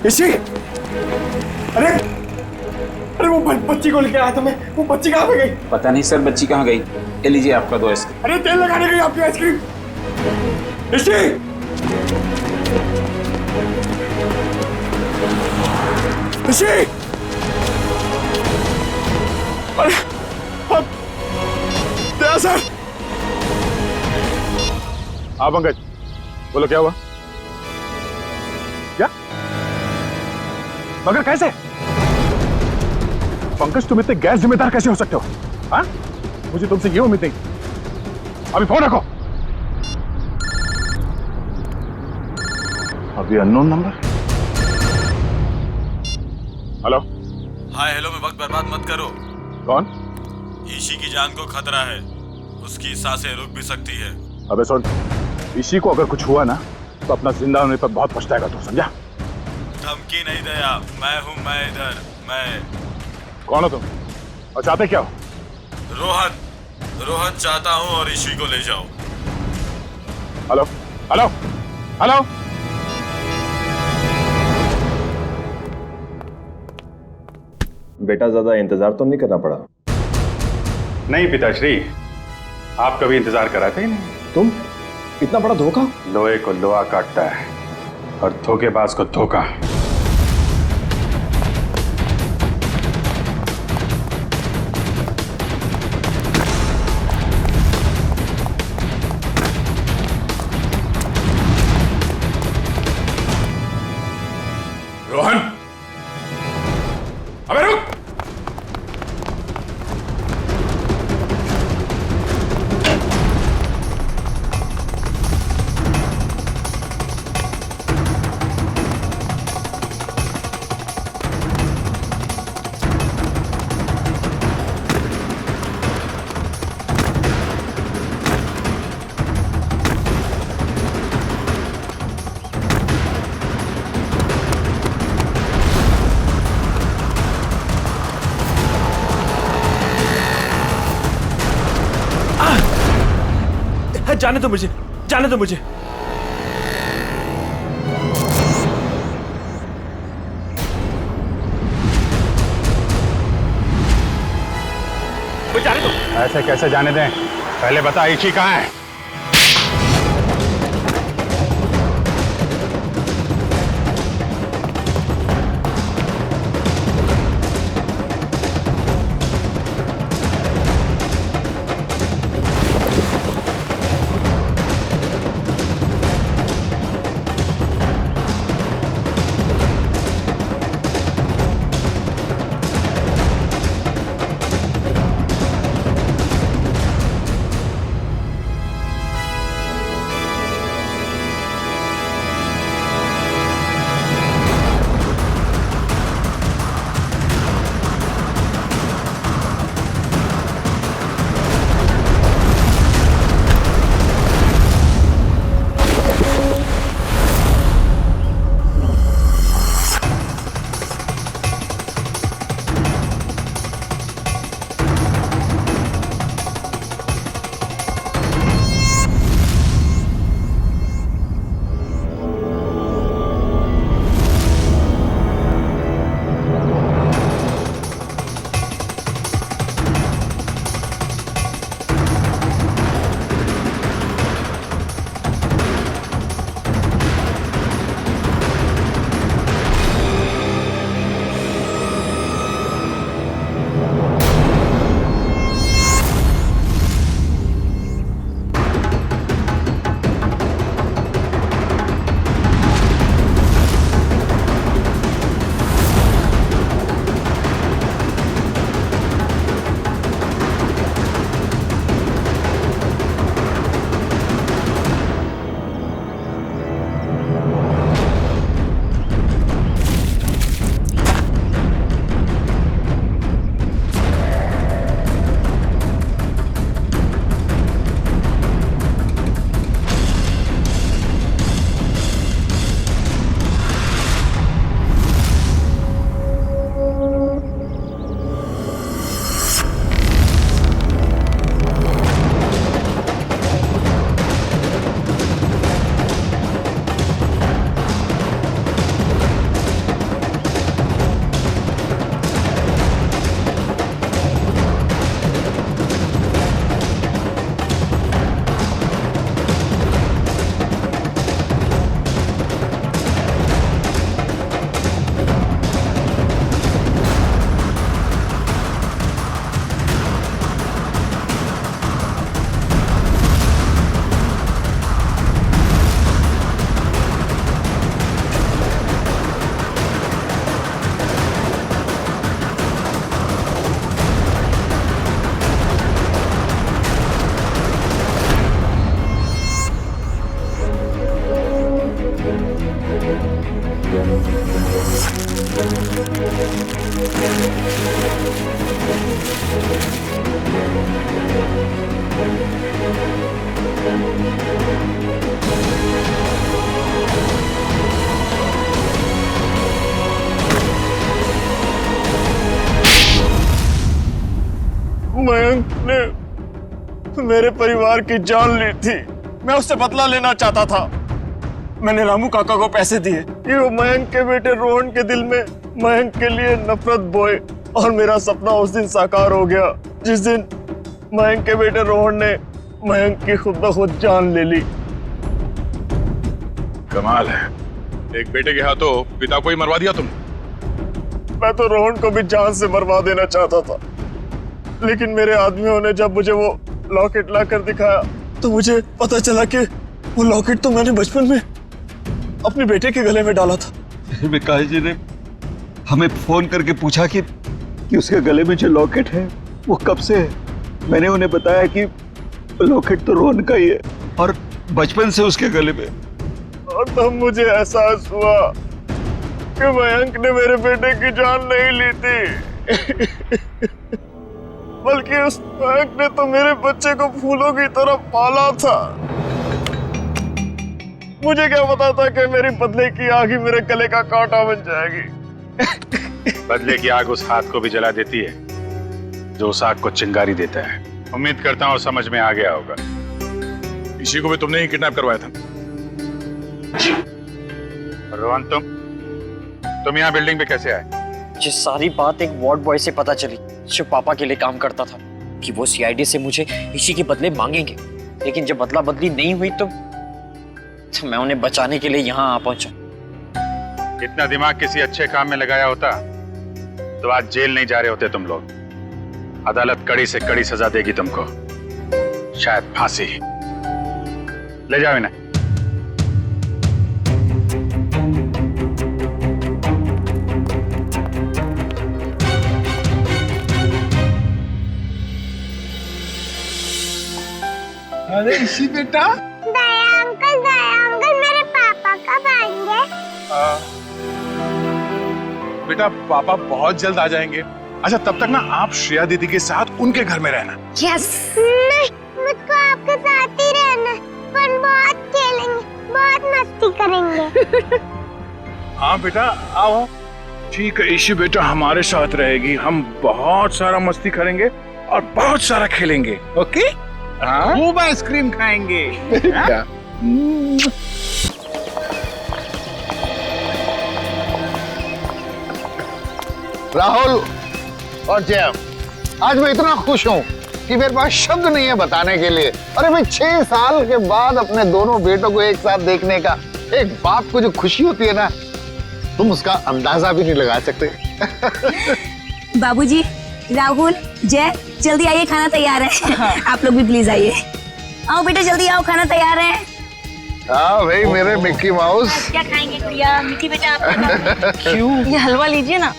इसी अरे अरे वो बच्ची को लेके आया था मैं। वो बच्ची कहाँ पे गई? पता नहीं सर, बच्ची कहाँ गई? ये लीजिए आपका दोस्त। अरे तेल लगाने गई आपकी आइसक्रीम। इसी अरे सर। हाँ पंकज, बोलो क्या हुआ? क्या? मगर कैसे? पंकज, तुम इतने गैर जिम्मेदार कैसे हो सकते हो? हाँ? मुझे तुमसे ये उम्मीद नहीं। अभी फोन रखो। अभी unknown number. Hello. Hi hello में वक्त बर्बाद मत करो। कौन? ईशी की जान को खतरा है, उसकी सांसें रुक भी सकती है। अबे सुन, ईशी को अगर कुछ हुआ ना तो अपना जिंदा होने पर बहुत पछताएगा तू, समझा? धमकी नहीं दया, मैं हूँ, मैं इधर, मैं। कौन हो तुम और चाहते क्या हो? रोहन चाहता हूँ और ईशी को ले जाओ। Hello hello hello. बेटा ज्यादा इंतजार तो नहीं करना पड़ा? नहीं पिताश्री, आप कभी इंतजार कराते ही नहीं। तुम इतना बड़ा धोखा? लोहे को लोहा काटता है और धोखेबाज को धोखा। रोहन, अबे रुक। जाने दो मुझे, जाने दो मुझे। जाने दो। ऐसे कैसे जाने दें? पहले बता इची कहाँ है? मयंक ने मेरे परिवार की जान ली थी। मैं उससे बदला लेना चाहता था। मैंने रामू काका को पैसे दिए कि वो मयंक के बेटे रोहन के दिल में मयंक के लिए नफरत बोए, और मेरा सपना उस दिन साकार हो गया जिस दिन मयंक के बेटे रोहन ने मयंक की खुद ब खुद जान ले ली। कमाल है, एक बेटे के हाथों पिता को ही मरवा दिया तुम। मैं तो रोहन को भी जान से मरवा देना चाहता था, लेकिन मेरे आदमियों ने जब मुझे वो लॉकेट लाकर दिखाया तो मुझे पता चला कि वो लॉकेट तो मैंने बचपन में अपने बेटे के गले में डाला था। विकास जी ने हमें फोन करके पूछा कि उसके गले में जो लॉकेट है वो कब से है। मैंने उन्हें बताया कि लॉकेट तो रोहन का ही है और बचपन से उसके गले में। और तब मुझे एहसास हुआ कि मयंक ने मेरे बेटे की जान नहीं ली थी बल्कि उस मयंक ने तो मेरे बच्चे को फूलों की तरह पाला था। मुझे क्या पता था कि मेरी बदले की आग ही मेरे गले का कांटा बन जाएगी। बदले की आग उस हाथ को भी जला देती है जो उस आग को चिंगारी देता है। उम्मीद करता हूँ समझ में आ गया होगा। इसी को भी तुमने ही किडनैप करवाया था। रोहन, तुम यहाँ बिल्डिंग पे कैसे आए? ये सारी बात एक वार्ड बॉय से पता चली जो पापा के लिए काम करता था, कि वो सीआईडी से मुझे इसी के बदले मांगेंगे। लेकिन जब बदला बदली नहीं हुई तो मैं उन्हें बचाने के लिए यहाँ आ पहुंचा। इतना दिमाग किसी अच्छे काम में लगाया होता तो आज जेल नहीं जा रहे होते तुम लोग। अदालत कड़ी से कड़ी सजा देगी तुमको, शायद फांसी। ले जाओ इन्हें। अरे इसी बेटा, दया अंकल मेरे पापा कब आएंगे? बेटा पापा बहुत जल्द आ जाएंगे। अच्छा तब तक ना आप श्रेया दीदी के साथ उनके घर में रहना। यस। नहीं, मुझको आपके साथ ही रहना, पर बहुत खेलेंगे, बहुत मस्ती करेंगे। हाँ बेटा आओ। ठीक है ईशी बेटा हमारे साथ रहेगी, हम बहुत सारा मस्ती करेंगे और बहुत सारा खेलेंगे। ओके? हाँ? खूब आइसक्रीम खाएंगे। राहुल और जय, आज मैं इतना खुश हूँ कि मेरे पास शब्द नहीं है बताने के लिए। अरे भाई 6 साल के बाद अपने दोनों बेटों को एक साथ देखने का एक बाप को जो खुशी होती है ना, तुम उसका अंदाजा भी नहीं लगा सकते। बाबूजी, राहुल, जय, जल्दी आइए, खाना तैयार है। आप लोग भी प्लीज आइए। आओ बेटा जल्दी आओ, खाना तैयार है। हाँ भाई मेरे मिक्की माउस। क्या खाएंगे गुड़िया? मिक्की बेटा आप क्यों? ये हलवा लीजिए ना,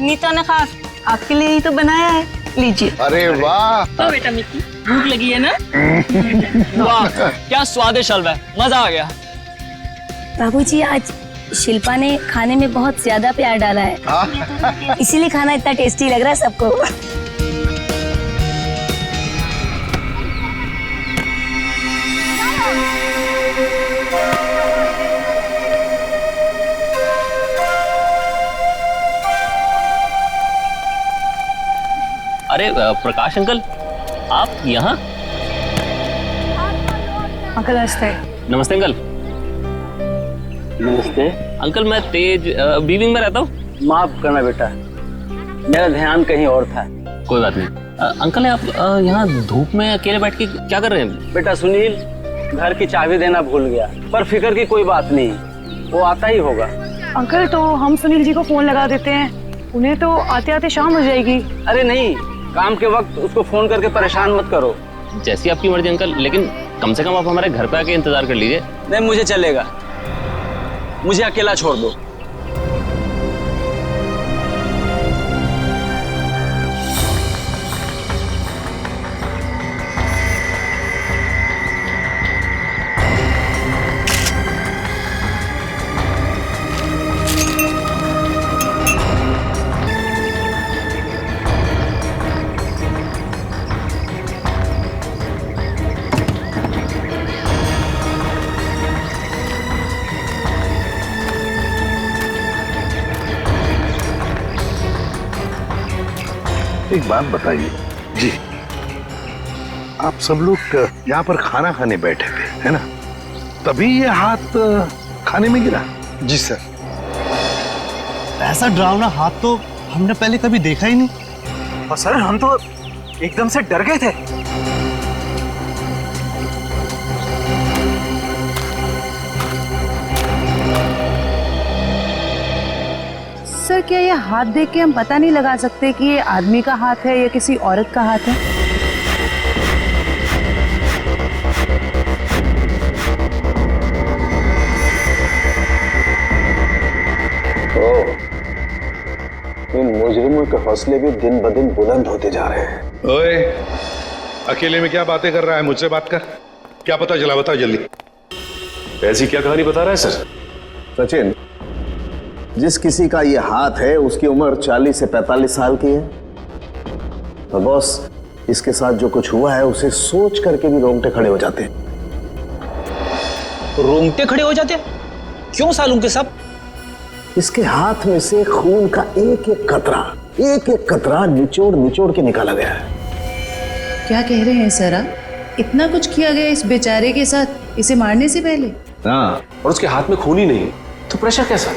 नीता ने खास आपके लिए ही तो बनाया है, लीजिए। अरे वाह। तो बेटा मिक्की, भूख लगी है ना? वाह क्या स्वादिष्ट हलवा है, मजा आ गया। बाबूजी आज शिल्पा ने खाने में बहुत ज्यादा प्यार डाला है, इसीलिए खाना इतना टेस्टी लग रहा है सबको। अरे प्रकाश अंकल, आप यहाँ? अंकल नमस्ते। नमस्ते अंकल। नमस्ते अंकल मैं तेज बीविंग में रहता हूँ। माफ करना बेटा, मेरा ध्यान कहीं और था। कोई बात नहीं। अंकल आप यहाँ धूप में अकेले बैठ के क्या कर रहे हैं? बेटा सुनील घर की चाबी देना भूल गया, पर फिक्र की कोई बात नहीं, वो आता ही होगा। अंकल तो हम सुनील जी को फोन लगा देते हैं, उन्हें तो आते आते शाम हो जाएगी। अरे नहीं, काम के वक्त उसको फोन करके परेशान मत करो। जैसी आपकी मर्जी अंकल, लेकिन कम से कम आप हमारे घर पे आके इंतजार कर लीजिए। नहीं मुझे चलेगा, मुझे अकेला छोड़ दो। एक बात बताइए जी, आप सब लोग यहाँ पर खाना खाने बैठे थे है ना, तभी ये हाथ खाने में गिरा? जी सर। ऐसा डरावना हाथ तो हमने पहले कभी देखा ही नहीं, और सर हम तो एकदम से डर गए थे। सर क्या ये हाथ देख के हम पता नहीं लगा सकते कि ये आदमी का हाथ है या किसी औरत का हाथ है? इन मुजरिमों के हौसले भी दिन ब दिन बुलंद होते जा रहे हैं। ओए, अकेले में क्या बातें कर रहा है? मुझसे बात कर। क्या पता चला, बताओ जल्दी। ऐसी क्या कहानी बता रहा है सर? सचिन, जिस किसी का ये हाथ है उसकी उम्र 40 से 45 साल की है। तो बॉस, इसके साथ जो कुछ हुआ है उसे सोच करके भी रोंगटे खड़े हो जाते हैं। रोंगटे खड़े हो जाते? क्यों सालूं के सब? इसके हाथ में से खून का एक एक कतरा निचोड़ निचोड़ के निकाला गया है। क्या कह रहे हैं सर आप? इतना कुछ किया गया इस बेचारे के साथ इसे मारने से पहले। हाँ, और उसके हाथ में खून ही नहीं तो प्रेशर कैसा?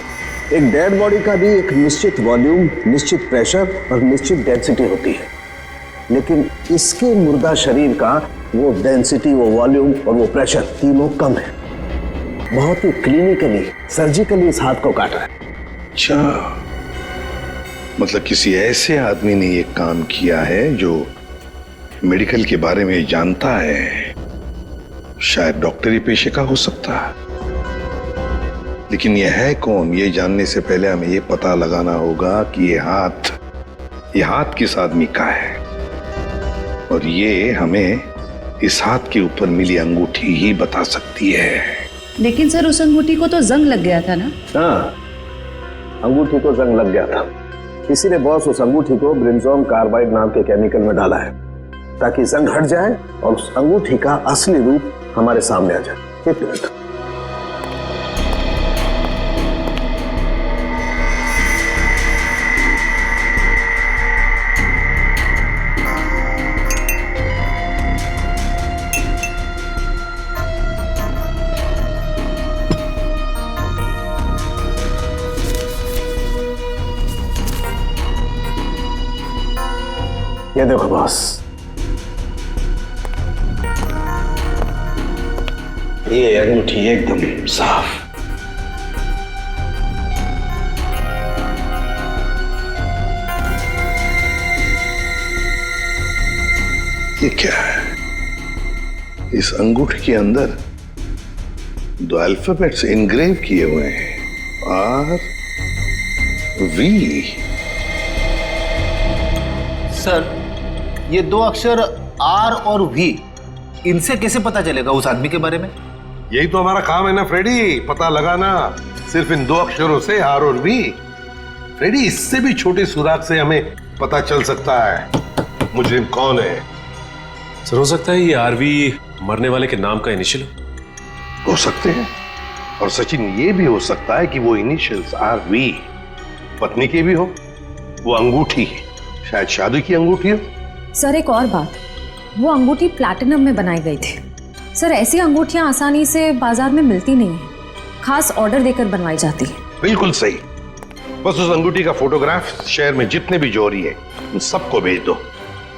एक डेड बॉडी का भी एक निश्चित वॉल्यूम, निश्चित प्रेशर और निश्चित डेंसिटी होती है, लेकिन इसके मुर्दा शरीर का वो डेंसिटी, वो वॉल्यूम और वो प्रेशर तीनों कम है। बहुत ही क्लिनिकली, सर्जिकली इस हाथ को काटा है। अच्छा, मतलब किसी ऐसे आदमी ने ये काम किया है जो मेडिकल के बारे में जानता है। शायद डॉक्टरी पेशे का हो सकता है, लेकिन ये है कौन, ये जानने से पहले हमें ये पता लगाना होगा कि ये हाथ किस आदमी का है, और ये हमें इस हाथ के ऊपर मिली अंगूठी ही बता सकती है। लेकिन सर उस अंगूठी को तो जंग लग गया था ना? हाँ, अंगूठी को जंग लग गया था, इसीलिए बॉस उस अंगूठी को ब्रिंजोन कार्बाइड नाम के केमिकल में डाला है ताकि जंग हट जाए और उस अंगूठी का असली रूप हमारे सामने आ जाए। एक मिनट। ये देखो बॉस, ये अंगूठी एकदम साफ। ये क्या है? इस अंगूठी के अंदर दो अल्फाबेट्स इनग्रेव किए हुए हैं, आर वी। सर, ये दो अक्षर आर और वी, इनसे कैसे पता चलेगा उस आदमी के बारे में? यही तो हमारा काम है ना फ्रेडी, पता लगाना। सिर्फ इन दो अक्षरों से, आर और वी। फ्रेडी, इससे भी छोटे सुराग से हमें पता चल सकता है मुजरिम कौन है। सर, हो सकता है ये आरवी मरने वाले के नाम का इनिशियल हो सकते हैं, और सचिन ये भी हो सकता है कि वो इनिशियल्स आर वी पत्नी के भी हो। वो अंगूठी शायद शादी की अंगूठी हो। सर, एक और बात, वो अंगूठी प्लैटिनम में बनाई गई थी। सर, ऐसी अंगूठियां आसानी से बाजार में मिलती नहीं है, खास ऑर्डर देकर बनवाई जाती है। बिल्कुल सही। बस उस अंगूठी का फोटोग्राफ शहर में जितने भी जौहरी है उन सबको भेज दो,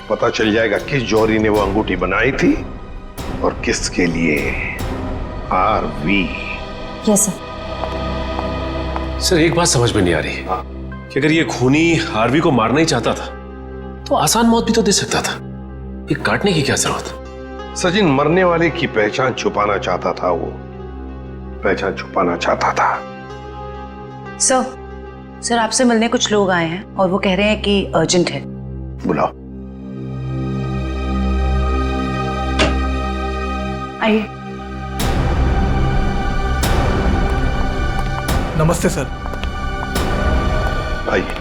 पता चल जाएगा किस जौहरी ने वो अंगूठी बनाई थी और किसके लिए। R V. Yes sir. Sir, एक बात समझ में नहीं आ रही कि अगर ये खूनी आरवी को मारना ही चाहता था तो आसान मौत भी तो दे सकता था, ये काटने की क्या जरूरत? सचिन, मरने वाले की पहचान छुपाना चाहता था, वो पहचान छुपाना चाहता था। सर आपसे मिलने कुछ लोग आए हैं और वो कह रहे हैं कि अर्जेंट है। बुलाओ। आइए। नमस्ते सर। आइए,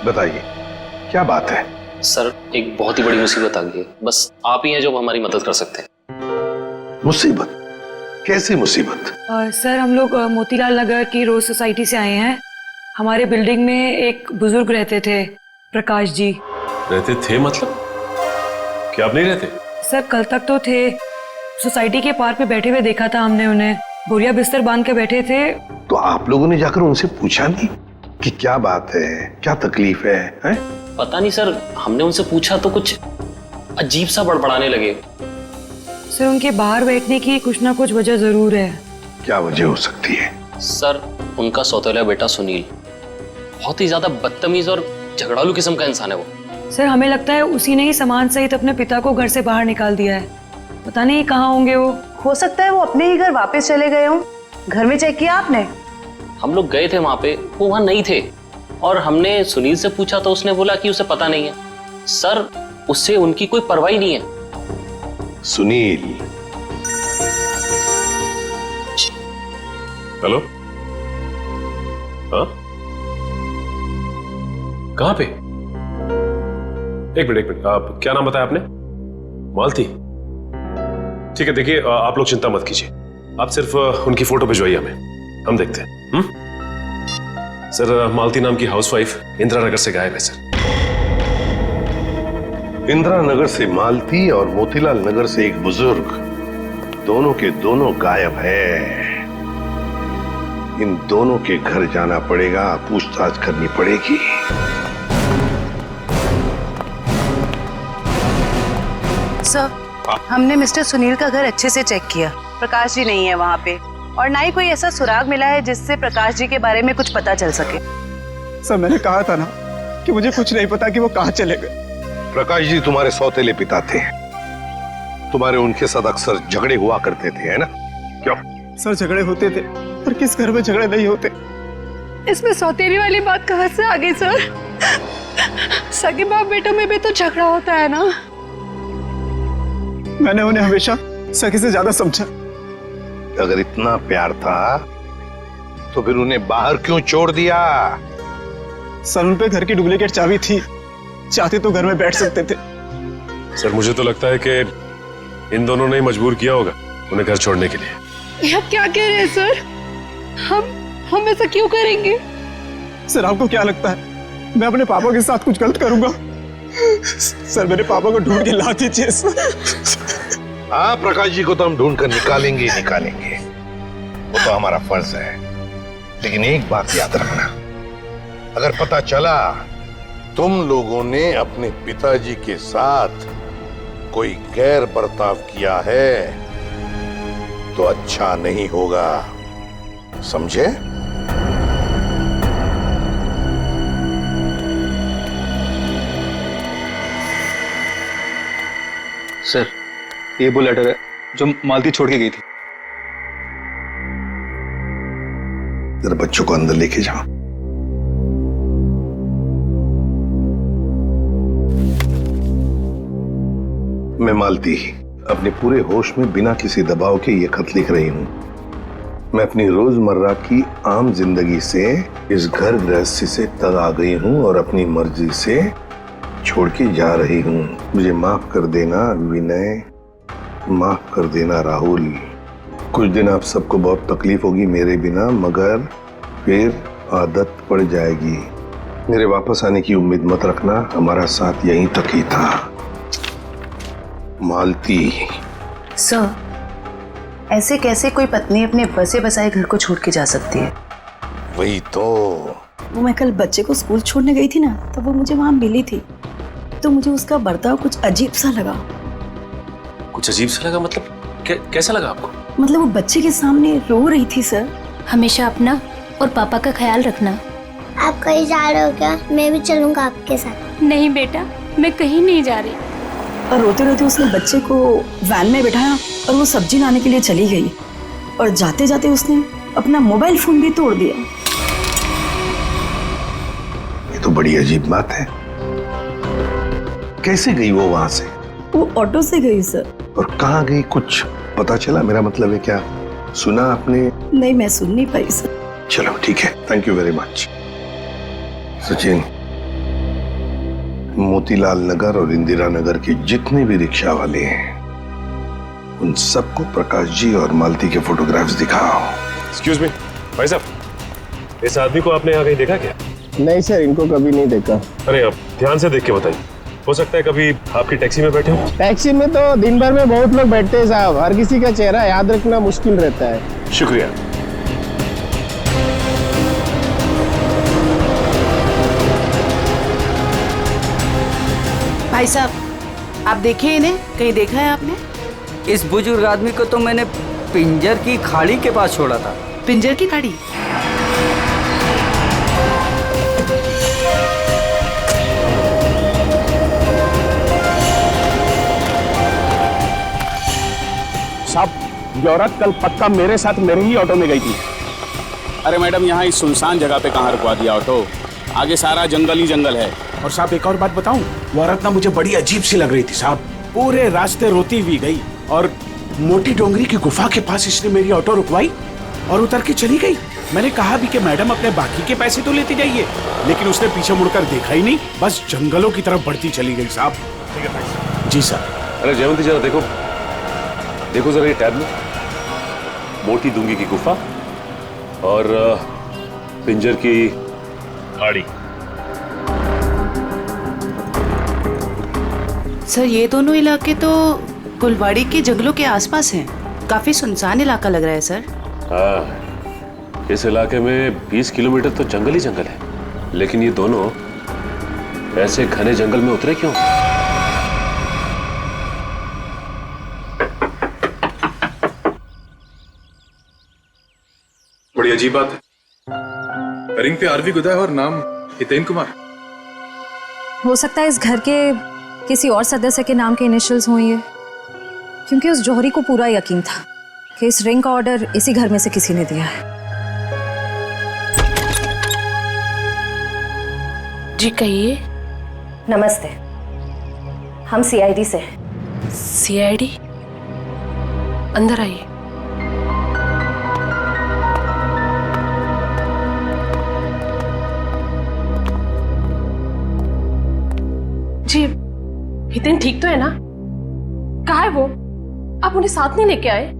बताइए क्या बात है? सर, एक बहुत ही बड़ी मुसीबत आ गई है, बस आप ही हैं जो हमारी मदद कर सकते हैं। मुसीबत? कैसी मुसीबत? सर, हम लोग मोतीलाल नगर की रोज सोसाइटी से आए हैं। हमारे बिल्डिंग में एक बुजुर्ग रहते थे, प्रकाश जी। रहते थे मतलब? क्या आप नहीं रहते? सर, कल तक तो थे। सोसाइटी के पार्क में बैठे हुए देखा था हमने उन्हें, बोरिया बिस्तर बांध के बैठे थे। तो आप लोगों ने जाकर उनसे पूछा नहीं कि क्या बात है, क्या तकलीफ है, हैं? पता नहीं सर, हमने उनसे पूछा तो कुछ अजीब सा बड़बड़ाने लगे। सर, उनके बाहर बैठने की कुछ ना कुछ वजह जरूर है। क्या वजह हो सकती है? सर, उनका सौतेला बेटा सुनील बहुत ही ज्यादा बदतमीज और झगड़ालू किस्म का इंसान है वो। सर, हमें लगता है उसी ने ही सामान सहित अपने पिता को घर से बाहर निकाल दिया है। पता नहीं कहाँ होंगे वो। हो सकता है वो अपने ही घर वापस चले गए हों। घर में चेक किया आपने? हम लोग गए थे वहां पे, वो वहां नहीं थे, और हमने सुनील से पूछा तो उसने बोला कि उसे पता नहीं है। सर, उससे उनकी कोई परवाह नहीं है। सुनील? हेलो, हाँ, कहाँ पे? एक मिनट, आप क्या नाम बताया आपने? मालती? ठीक है, देखिए आप लोग चिंता मत कीजिए, आप सिर्फ उनकी फोटो भिजवाइए हमें, हम देखते हैं। सर, मालती नाम की हाउसवाइफ इंदिरा नगर से गायब है सर। इंदिरा नगर से मालती और मोतीलाल नगर से एक बुजुर्ग, दोनों के दोनों गायब है। इन दोनों के घर जाना पड़ेगा, पूछताछ करनी पड़ेगी। सर, हमने मिस्टर सुनील का घर अच्छे से चेक किया। प्रकाश जी नहीं है वहाँ पे, और ना ही कोई ऐसा सुराग मिला है जिससे प्रकाश जी के बारे में कुछ पता चल सके। सर, मैंने कहा था ना कि मुझे कुछ नहीं पता कि वो कहाँ चले गए। प्रकाश जी तुम्हारे सौतेले पिता थे, तुम्हारे उनके साथ अक्सर झगड़े हुआ करते थे, है ना? क्यों? सर, झगड़े होते थे, पर किस घर में झगड़े नहीं होते। इसमें सौतेली वाली बात कहाँ से आ गई सर? सगे बाप बेटों में भी तो झगड़ा होता है ना। मैंने उन्हें हमेशा सखी से ज्यादा समझा। अगर इतना प्यार था तो फिर उन्हें बाहर क्यों छोड़ दिया? सर, उन पे घर की डुप्लीकेट चाबी थी, चाहते तो घर में बैठ सकते थे। सर, मुझे तो लगता है कि इन दोनों ने मजबूर किया होगा उन्हें घर छोड़ने के लिए। ये आप क्या कह रहे हैं सर? हम ऐसा क्यों करेंगे? सर, आपको क्या लगता है मैं अपने पापा के साथ कुछ गलत करूंगा? सर, मेरे पापा को ढूंढ के ला दीजिए। हाँ, प्रकाश जी को तो हम ढूंढ कर निकालेंगे ही निकालेंगे, वो तो हमारा फर्ज है। लेकिन एक बात याद रखना, अगर पता चला तुम लोगों ने अपने पिताजी के साथ कोई गैर बर्ताव किया है तो अच्छा नहीं होगा, समझे? सर, ये वो लेटर है जो मालती छोड़ के गई थी। जरा बच्चों को अंदर लेके जाओ। मैं मालती अपने पूरे होश में बिना किसी दबाव के ये खत लिख रही हूं। मैं अपनी रोजमर्रा की आम जिंदगी से इस घर गृहस्थी से तंग आ गई हूं और अपनी मर्जी से छोड़ के जा रही हूं। मुझे माफ कर देना विनय, माफ कर देना राहुल। कुछ दिन आप सबको बहुत तकलीफ होगी मेरे बिना, मगर फिर आदत पड़ जाएगी। मेरे वापस आने की उम्मीद मत रखना, हमारा साथ यहीं तक ही था। मालती। सर, ऐसे कैसे कोई पत्नी अपने बसे बसाए घर को छोड़ के जा सकती है? वही तो। वो मैं कल बच्चे को स्कूल छोड़ने गई थी ना, तब वो मुझे वहां मिली थी, तो मुझे उसका बर्ताव कुछ अजीब सा लगा। कुछ अजीब सा लगा मतलब? कैसा लगा आपको? मतलब वो बच्चे के सामने रो रही थी। सर, हमेशा अपना और पापा का ख्याल रखना। आप कहीं जा रहे हो क्या? मैं भी चलूंगा आपके साथ। नहीं बेटा, मैं कहीं नहीं जा रही। और रोते रोते उसने बच्चे को वैन में बिठाया और वो सब्जी लाने के लिए चली गई, और जाते जाते उसने अपना मोबाइल फोन भी तोड़ दिया। ये तो बड़ी अजीब बात है। कैसे गई वो वहां से? वो ऑटो से गई सर। और कहाँ गई कुछ पता चला? मेरा मतलब है क्या सुना आपने? नहीं, मैं सुन नहीं पाई सर। चलो ठीक है, thank you very much. Sachin, Motilal Nagar और इंदिरा नगर के जितने भी रिक्शा वाले हैं उन सबको प्रकाश जी और मालती के फोटोग्राफ्स दिखाओ। एक्सक्यूज मी भाई साहब, इस आदमी को आपने यहाँ कहीं देखा क्या? नहीं सर, इनको कभी नहीं देखा। अरे आप ध्यान से देख के बताइए, हो सकता है कभी आपकी टैक्सी में बैठे हो। टैक्सी में तो दिन भर में बहुत लोग बैठते हैं साहब, हर किसी का चेहरा याद रखना मुश्किल रहता है। शुक्रिया। भाई साहब, आप देखिए इन्हें, कहीं देखा है आपने? इस बुजुर्ग आदमी को तो मैंने पिंजर की खाड़ी के पास छोड़ा था। पिंजर की खाड़ी? साहब, ये औरत कल पक्का मेरे साथ मेरे ही ऑटो में गई थी। अरे मैडम, यहाँ इस सुनसान जगह पे कहाँ रुकवा दिया ऑटो? आगे सारा जंगल ही जंगल है। और साहब एक और बात बताऊं, वो औरत ना मुझे बड़ी अजीब सी लग रही थी साहब। पूरे रास्ते रोती हुई गई और मोटी डोंगरी की गुफा के पास इसने मेरी ऑटो रुकवाई और उतर के चली गई। मैंने कहा भी कि मैडम अपने बाकी के पैसे तो लेते जाइए, लेकिन उसने पीछे मुड़कर देखा ही नहीं, बस जंगलों की तरफ बढ़ती चली गई साहब। ठीक है भाई। जी सर। अरे जयवंती, जरा देखो देखो जरा ये टैब में, मोटी डूंगी की गुफा और पिंजर की खाड़ी। सर ये दोनों इलाके तो कुलवाड़ी के जंगलों के आसपास हैं। काफी सुनसान इलाका लग रहा है सर। हाँ, इस इलाके में 20 किलोमीटर तो जंगल ही जंगल है, लेकिन ये दोनों ऐसे घने जंगल में उतरे क्यों? बड़ी अजीब बात है, रिंग पे आरवी गुदा है और नाम हितेन कुमार। हो सकता है इस घर के किसी और सदस्य के नाम के इनिशियल्स हों ये, क्योंकि उस जौहरी को पूरा यकीन था कि इस रिंग का ऑर्डर इसी घर में से किसी ने दिया है। जी कहिए। नमस्ते, हम सीआईडी से हैं। सीआईडी? अंदर आइए। जी हितेन ठीक तो है ना? कहाँ है वो? आप उन्हें साथ नहीं लेके आए?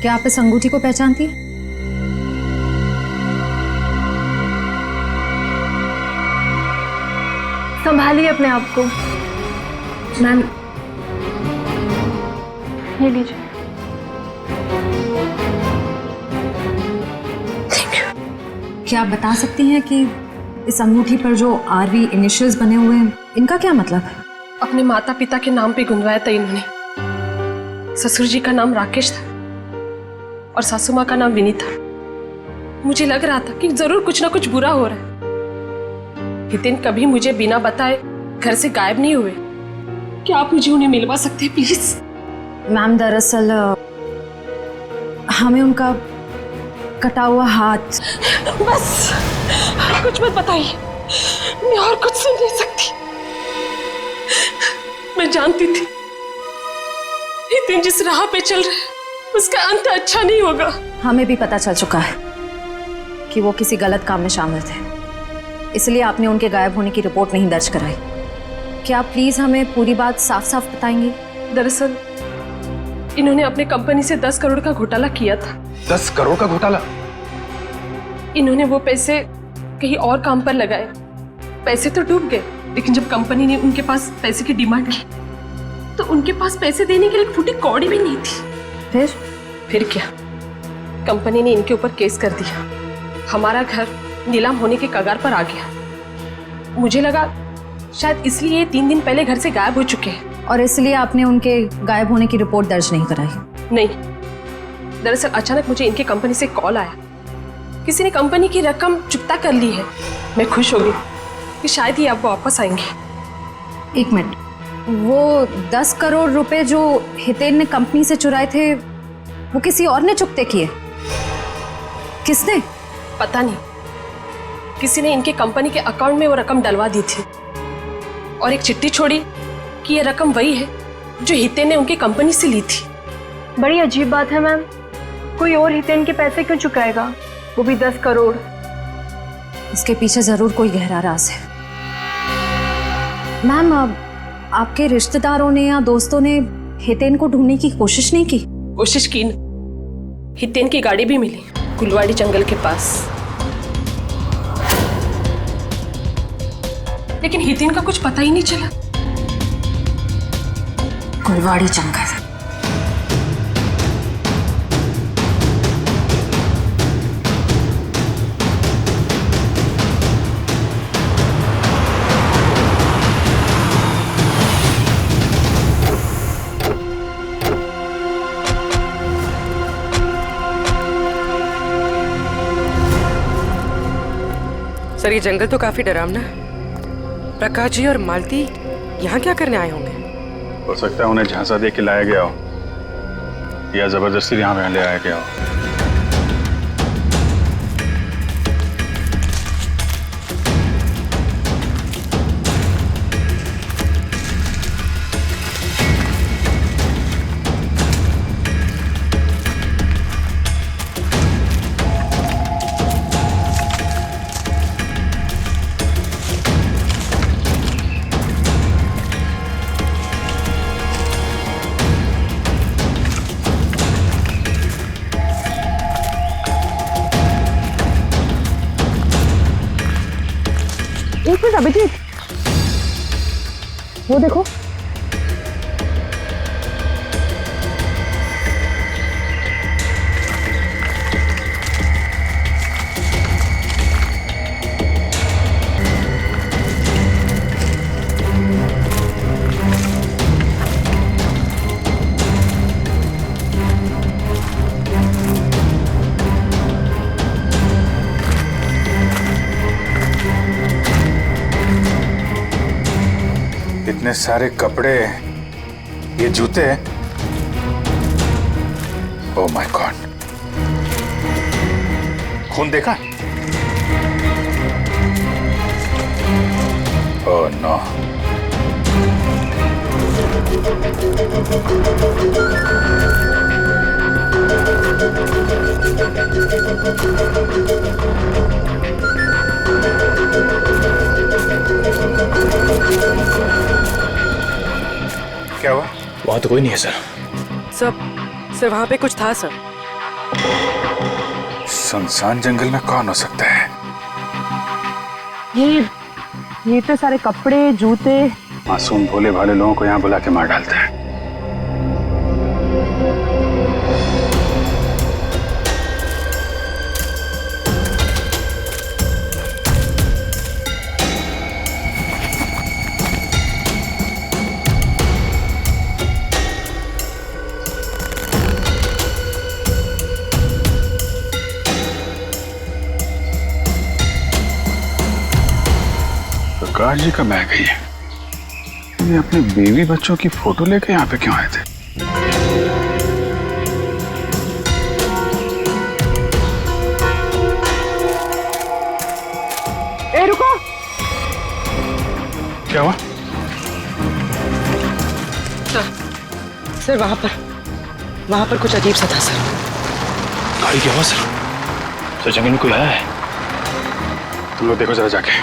क्या आप इस अंगूठी को पहचानती हैं? संभालिए अपने आप को। मैम ये लीजिए। क्या आप बता सकती हैं कि इस अंगूठी पर जो आरवी इनिशियल्स बने हुए हैं, इनका क्या मतलब है? अपने माता पिता के नाम पे गुंदवाया था इन्होंने। ससुर जी का नाम राकेश था और सासू माँ का नाम विनीता। मुझे लग रहा था कि जरूर कुछ ना कुछ बुरा हो रहा है। हितेन कभी मुझे बिना बताए घर से गायब नहीं हुए। क्या आप मुझे उन्हें मिलवा सकते हैं प्लीज? मैम दरअसल हमें उनका कटा हुआ हाथ। बस कुछ मत बताइए, मैं और कुछ सुन नहीं सकती। मैं जानती थी हितेन जिस राह पे चल रहा है उसका अंत अच्छा नहीं होगा। हमें भी पता चल चुका है कि वो किसी गलत काम में शामिल थे, इसलिए आपने उनके गायब होने की रिपोर्ट नहीं दर्ज कराई। क्या आप प्लीज हमें पूरी बात साफ साफ बताएंगी? दरअसल इन्होंने अपने कंपनी से 10 करोड़ का घोटाला किया था। 10 करोड़ का घोटाला? इन्होंने वो पैसे कहीं और काम पर लगाए। पैसे तो डूब गए, लेकिन जब कंपनी ने उनके पास पैसे की डिमांड की तो उनके पास पैसे देने के लिए एक फूटी कौड़ी भी नहीं थी। फिर क्या, कंपनी ने इनके ऊपर केस कर दिया। हमारा घर नीलाम होने के कगार पर आ गया। मुझे लगा शायद इसलिए ये 3 दिन पहले घर से गायब हो चुके हैं। और इसलिए आपने उनके गायब होने की रिपोर्ट दर्ज नहीं कराई? नहीं, दरअसल अचानक मुझे इनके कंपनी से कॉल आया, किसी ने कंपनी की रकम चुकता कर ली है। मैं खुश हो गई कि शायद ही आप वापस आएंगे। एक मिनट, वो 10 करोड़ रुपए जो हितेन ने कंपनी से चुराए थे वो किसी और ने चुकते किए? किसने? पता नहीं, किसी ने इनके कंपनी के अकाउंट में वो रकम डलवा दी थी और एक चिट्ठी छोड़ी कि ये रकम वही है जो हितेन ने उनकी कंपनी से ली थी। बड़ी अजीब बात है मैम, कोई और हितेन के पैसे क्यों चुकाएगा, वो भी 10 करोड़? इसके पीछे जरूर कोई गहरा राज है। मैम, आपके रिश्तेदारों ने या दोस्तों ने हितेन को ढूंढने की कोशिश नहीं की? कोशिश की न, हितेन की गाड़ी भी मिली कुलवाड़ी जंगल के पास, लेकिन हितेन का कुछ पता ही नहीं चला। कुलवाड़ी जंगल। सर, ये जंगल तो काफी डरावना है। प्रकाश जी और मालती यहाँ क्या करने आए होंगे? हो सकता है उन्हें झांसा दे के लाया गया हो या जबरदस्ती यहाँ ले आया गया हो। मिनट अभिजीत, वो देखो। इतने सारे कपड़े, ये जूते, ओह माय गॉड, खून देखा? Oh no. क्या हुआ? वहां तो कोई नहीं है सर। सर वहां पे कुछ था सर। सुनसान जंगल में कौन हो सकता है? ये इतने सारे कपड़े, जूते। मासूम भोले भाले लोगों को यहाँ बुला के मार डालता है। प्रकाश जी का बैग है ये अपने बेबी बच्चों की फोटो लेके यहाँ पे क्यों आए थे? ए रुको। क्या हुआ? सर वहां पर कुछ अजीब सा था सर। गाड़ी क्या हुआ सर? सर जंगल में कोई आया है? तुम लोग देखो जरा जाके।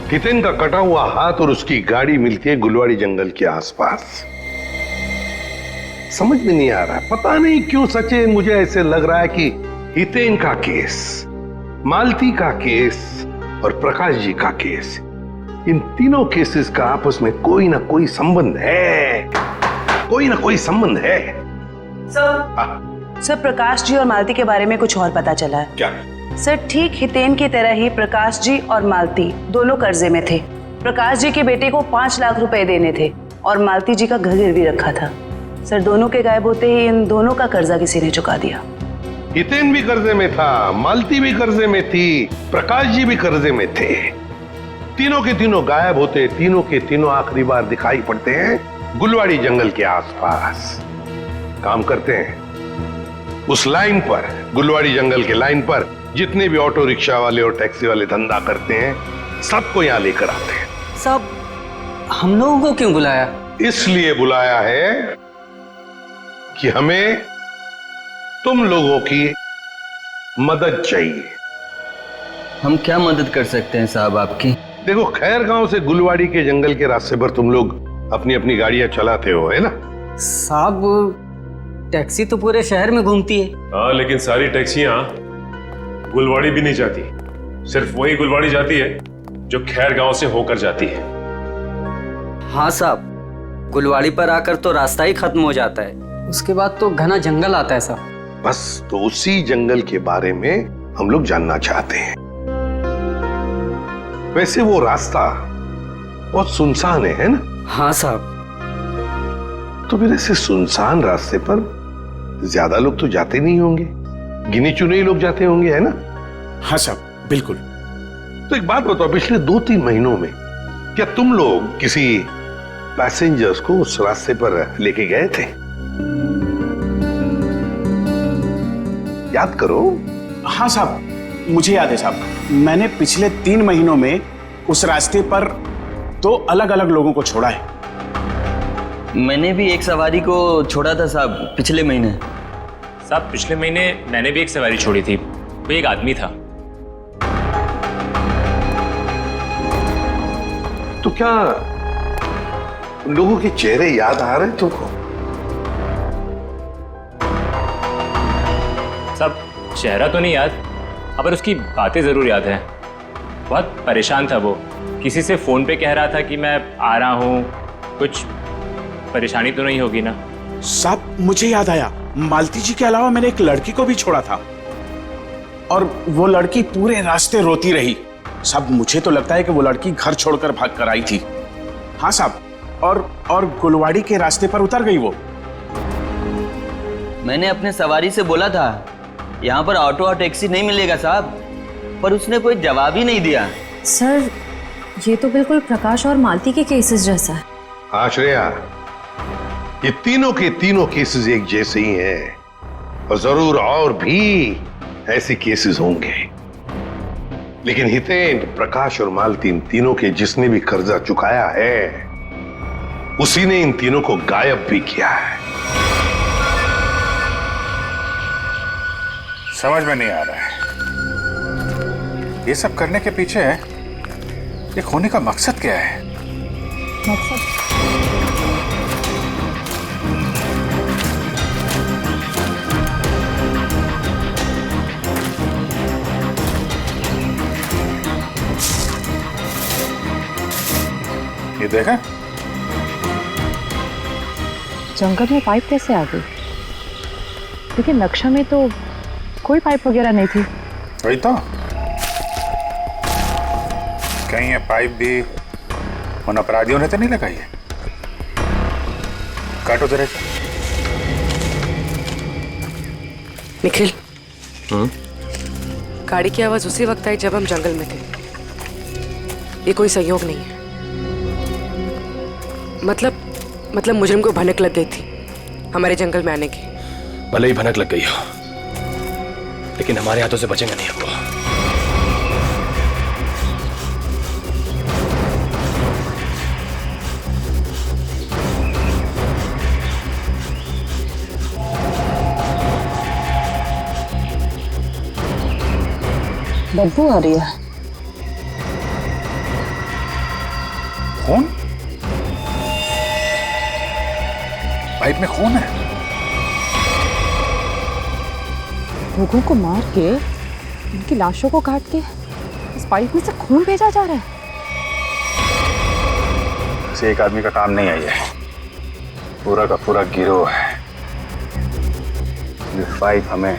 हितेन का कटा हुआ हाथ और उसकी गाड़ी मिलती है गुलवाड़ी जंगल के आसपास। समझ में नहीं आ रहा, पता नहीं क्यों सचिन, मुझे ऐसे लग रहा है कि हितेन का केस, मालती का केस और प्रकाश जी का केस, इन तीनों केसेस का आपस में कोई ना कोई संबंध है, कोई ना कोई संबंध है। सर प्रकाश जी और मालती के बारे में कुछ और पता चला है। क्या? सर ठीक हितेन की तरह ही प्रकाश जी और मालती दोनों कर्जे में थे। प्रकाश जी के बेटे को 5 लाख रुपए देने थे और मालती जी का घर गिरवी रखा था। सर दोनों के गायब होते ही इन दोनों का कर्जा किसी ने चुका दिया। हितेन भी कर्जे में था, मालती भी कर्जे में थी, प्रकाश जी भी कर्जे में थे। तीनों के तीनों गायब होते, तीनों के तीनों आखिरी बार दिखाई पड़ते हैं गुलवाड़ी जंगल के आसपास। काम करते हैं उस लाइन पर, गुलवाड़ी जंगल के लाइन पर जितने भी ऑटो रिक्शा वाले और टैक्सी वाले धंधा करते हैं सबको यहां लेकर आते हैं। सब हम लोगों को क्यों बुलाया? इसलिए बुलाया है कि हमें तुम लोगों की मदद चाहिए। हम क्या मदद कर सकते हैं साहब आपकी? देखो, खैर गांव से गुलवाड़ी के जंगल के रास्ते पर तुम लोग अपनी अपनी गाड़ियां चलाते हो, है ना? साहब टैक्सी तो पूरे शहर में घूमती है। हाँ, लेकिन सारी टैक्सियां गुलवाड़ी भी नहीं जाती, सिर्फ वही गुलवाड़ी जाती है जो खैर गांव से होकर जाती है। हाँ साहब, गुलवाड़ी पर आकर तो रास्ता ही खत्म हो जाता है, उसके बाद तो घना जंगल आता है साहब। बस तो उसी जंगल के बारे में हम लोग जानना चाहते हैं। वैसे वो रास्ता बहुत सुनसान है ना? हाँ साहब। तो फिर ऐसे सुनसान रास्ते पर ज्यादा लोग तो जाते नहीं होंगे, गिने चुने ही लोग जाते होंगे, है ना? हाँ साहब, बिल्कुल। तो एक बात बताओ, पिछले 2-3 महीनों में क्या तुम लोग किसी पैसेंजर्स को उस रास्ते पर लेके गए थे? याद करो। हाँ साहब, मुझे याद है साहब। मैंने पिछले 3 महीनों में उस रास्ते पर 2 अलग-अलग लोगों को छोड़ा है। मैंने भी एक सवारी को छोड़ा था साहब पिछले महीने। साहब पिछले महीने मैंने भी एक सवारी छोड़ी थी, वो एक आदमी था। तो क्या उन लोगों के चेहरे याद आ रहे तुमको? साहब चेहरा तो नहीं याद, पर उसकी बातें जरूर याद है। बहुत परेशान था वो, किसी से फोन पे कह रहा था कि मैं आ रहा हूँ, कुछ परेशानी तो नहीं होगी ना? साहब मुझे याद आया, मालती जी के अलावा मैंने एक लड़की को भी छोड़ा था और वो लड़की पूरे रास्ते रोती रही। साहब मुझे तो लगता है कि वो लड़की घर छोड़कर भाग कर आई थी। हाँ साहब, और गुलवाड़ी के रास्ते पर उतर गई वो। मैंने अपने सवारी से बोला था यहाँ पर ऑटो और टैक्सी नहीं मिलेगा साहब, पर उसने कोई जवाब ही नहीं दिया। सर ये तो बिल्कुल प्रकाश और मालती के केसेस जैसा है। हाँ श्रेया, ये तीनों के तीनों केसेस एक जैसे ही हैं और जरूर और भी ऐसे केसेस होंगे, लेकिन हितेन, प्रकाश और मालती, इन तीनों के जिसने भी कर्जा चुकाया है उसी ने इन तीनों को गायब भी किया है। समझ में नहीं आ रहा है ये सब करने के पीछे ये खोने का मकसद क्या है? ये देखा, जंगल में पाइप कैसे आ गई? लेकिन नक्शा में तो कोई पाइप वगैरह नहीं थी। वही तो, कहीं ये पाइप भी उन अपराधियों ने तो नहीं लगाई है? काटो जरा। निखिल, गाड़ी की आवाज उसी वक्त आई जब हम जंगल में थे। ये कोई संयोग नहीं है। मतलब मुजरिम को भनक लग गई थी हमारे जंगल में आने की। भले ही भनक लग गई हो, लेकिन हमारे हाथों से बचेंगे नहीं हमको। बदबू आ रही है। खून? पाइप में खून है? लोगों को मार के, उनकी लाशों को काट के इस पाइप में से खून भेजा जा रहा है। किसी एक आदमी का काम नहीं है, ये पूरा का पूरा गिरोह है। ये पाइप हमें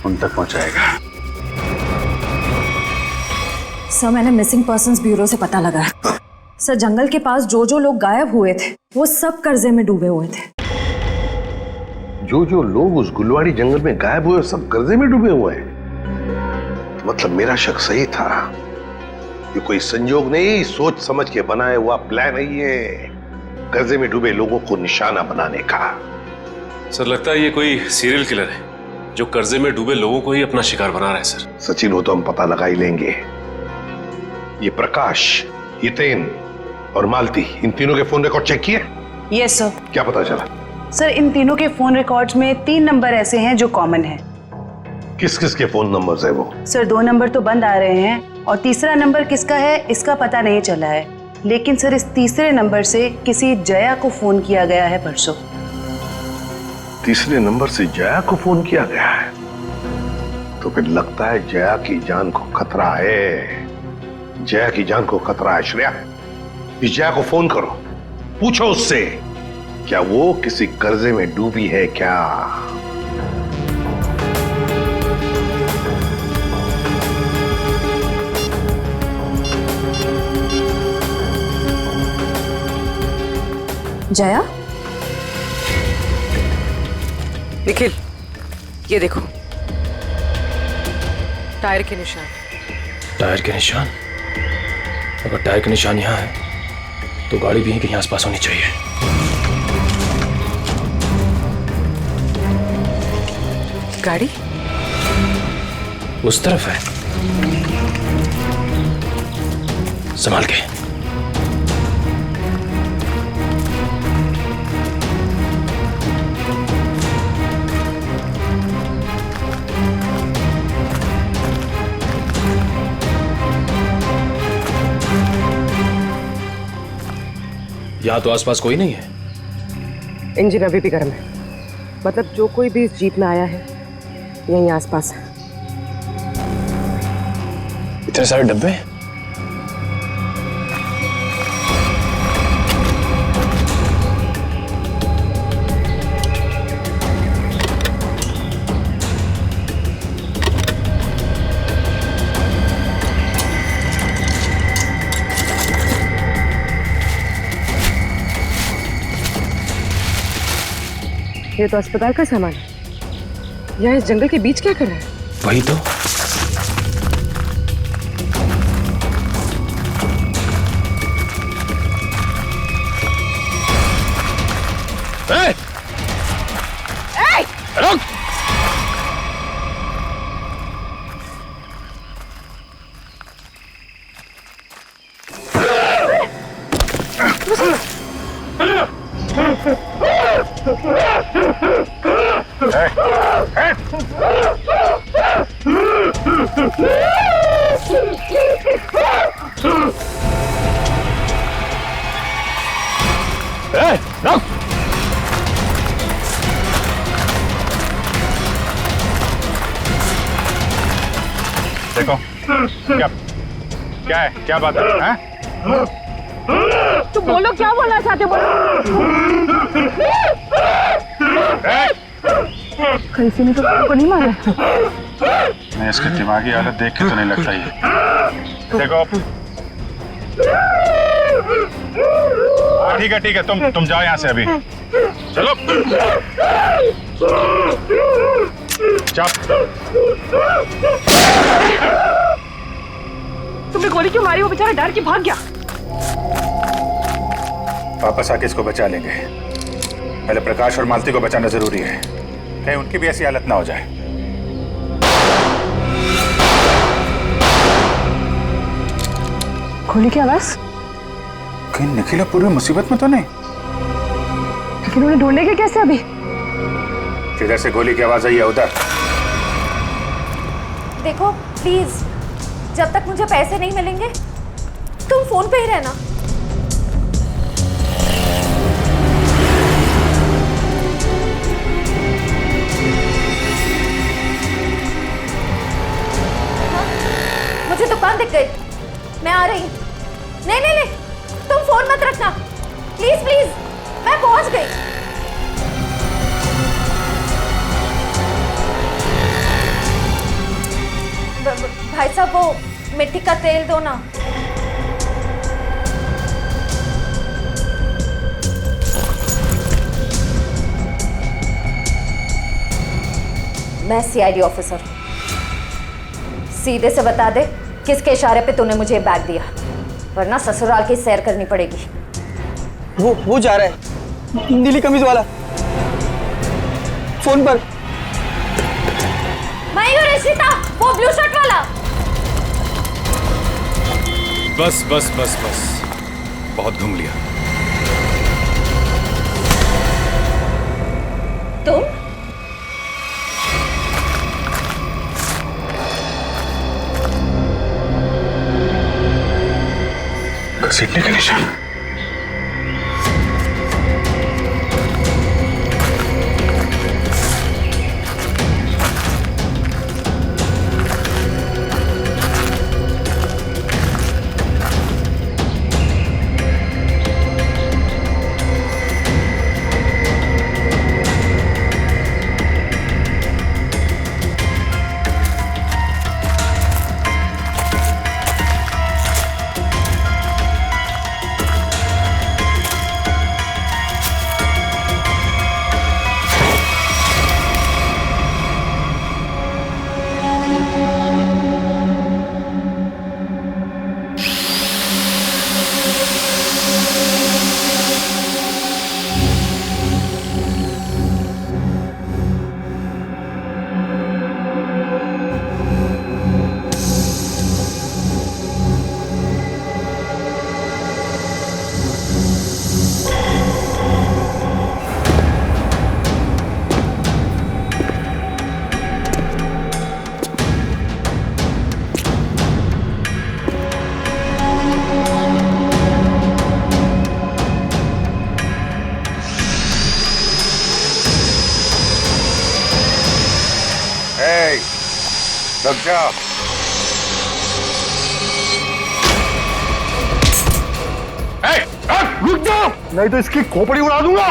उन तक पहुंचाएगा। सर मैंने मिसिंग पर्संस ब्यूरो से पता लगाया। सर जंगल के पास जो लोग गायब हुए थे वो सब कर्जे में डूबे हुए थे। जो लोग उस गुलवाड़ी जंगल में गायब हुए सब कर्जे में डूबे हुए हैं। तो मतलब मेरा शक सही था, ये कोई संयोग नहीं, सोच समझ के बनाया हुआ प्लान है ये, कर्जे में डूबे लोगों को निशाना बनाने का। सर लगता है ये कोई सीरियल किलर है जो कर्जे में डूबे लोगों को ही अपना शिकार बना रहा है। सर सचिन, हो तो हम पता लगा ही लेंगे। ये प्रकाश, हितेन और मालती, इन तीनों के फोन रिकॉर्ड चेक किए? Yes sir. क्या पता चला? सर इन तीनों के फोन रिकॉर्ड्स में 3 नंबर ऐसे हैं जो कॉमन हैं। किस किस के फोन नंबर्स है वो? सर 2 नंबर तो बंद आ रहे हैं और तीसरा नंबर किसका है इसका पता नहीं चला है, लेकिन सर इस तीसरे नंबर से किसी जया को फोन किया गया है परसों। तीसरे नंबर से जया को फोन किया गया है? तो फिर लगता है जया की जान को खतरा है। जया की जान को खतरा है। श्रेया, इस जया को फोन करो, पूछो उससे क्या वो किसी कर्जे में डूबी है क्या। जया? निखिल, ये देखो टायर के निशान। टायर के निशान? अगर टायर के निशान यहाँ है तो गाड़ी भी कहीं आसपास होनी चाहिए। गाड़ी? उस तरफ है। संभाल के। यहाँ तो आसपास कोई नहीं है। इंजन अभी भी गर्म है, मतलब जो कोई भी इस जीप में आया है यहीं आसपास है। इतने सारे डब्बे। ये तो अस्पताल का सामान है। यहाँ इस जंगल के बीच क्या कर रहा है? वही तो। रुक! देखो क्या क्या है, क्या बात है, हैं? तुम बोलो, क्या बोलना चाहते हो? कैसे ने तो को नहीं मारा। नहीं, इसकी दिमागी हालत देख के तो नहीं लगता ये। देखो ठीक है, तुम जाओ यहाँ से अभी। चलो तुमने गोली क्यों मारी? वो बेचारा डर के भाग गया। वापस आके इसको बचा लेंगे। पहले प्रकाश और मालती को बचाना जरूरी है, कहीं उनकी भी ऐसी हालत ना हो जाए। गोली की आवाज? कहीं निखिला पूरी मुसीबत में तो नहीं? लेकिन उन्हें ढूंढेंगे कैसे अभी? जिधर से गोली की आवाज आई है उधर। देखो प्लीज, जब तक मुझे पैसे नहीं मिलेंगे तुम फोन पे ही रहना। मुझे दुकान दिख गई, मैं आ रही। नहीं, तुम फोन मत रखना प्लीज, मैं पहुंच गई। भाई साहब, वो मिट्टी का तेल दो ना। मैं सीआईडी ऑफिसर, सीधे से बता दे किसके इशारे पे तूने मुझे बैग दिया, वरना ससुराल की सैर करनी पड़ेगी। वो जा रहा है, नीली कमीज वाला, फोन पर। मयूर, इशिता, वो ब्लू शर्ट वाला। बस बहुत घूम लिया। तुम घसीटने का निशान। रुक जाओ। रुक जाओ, नहीं तो इसकी खोपड़ी उड़ा दूंगा।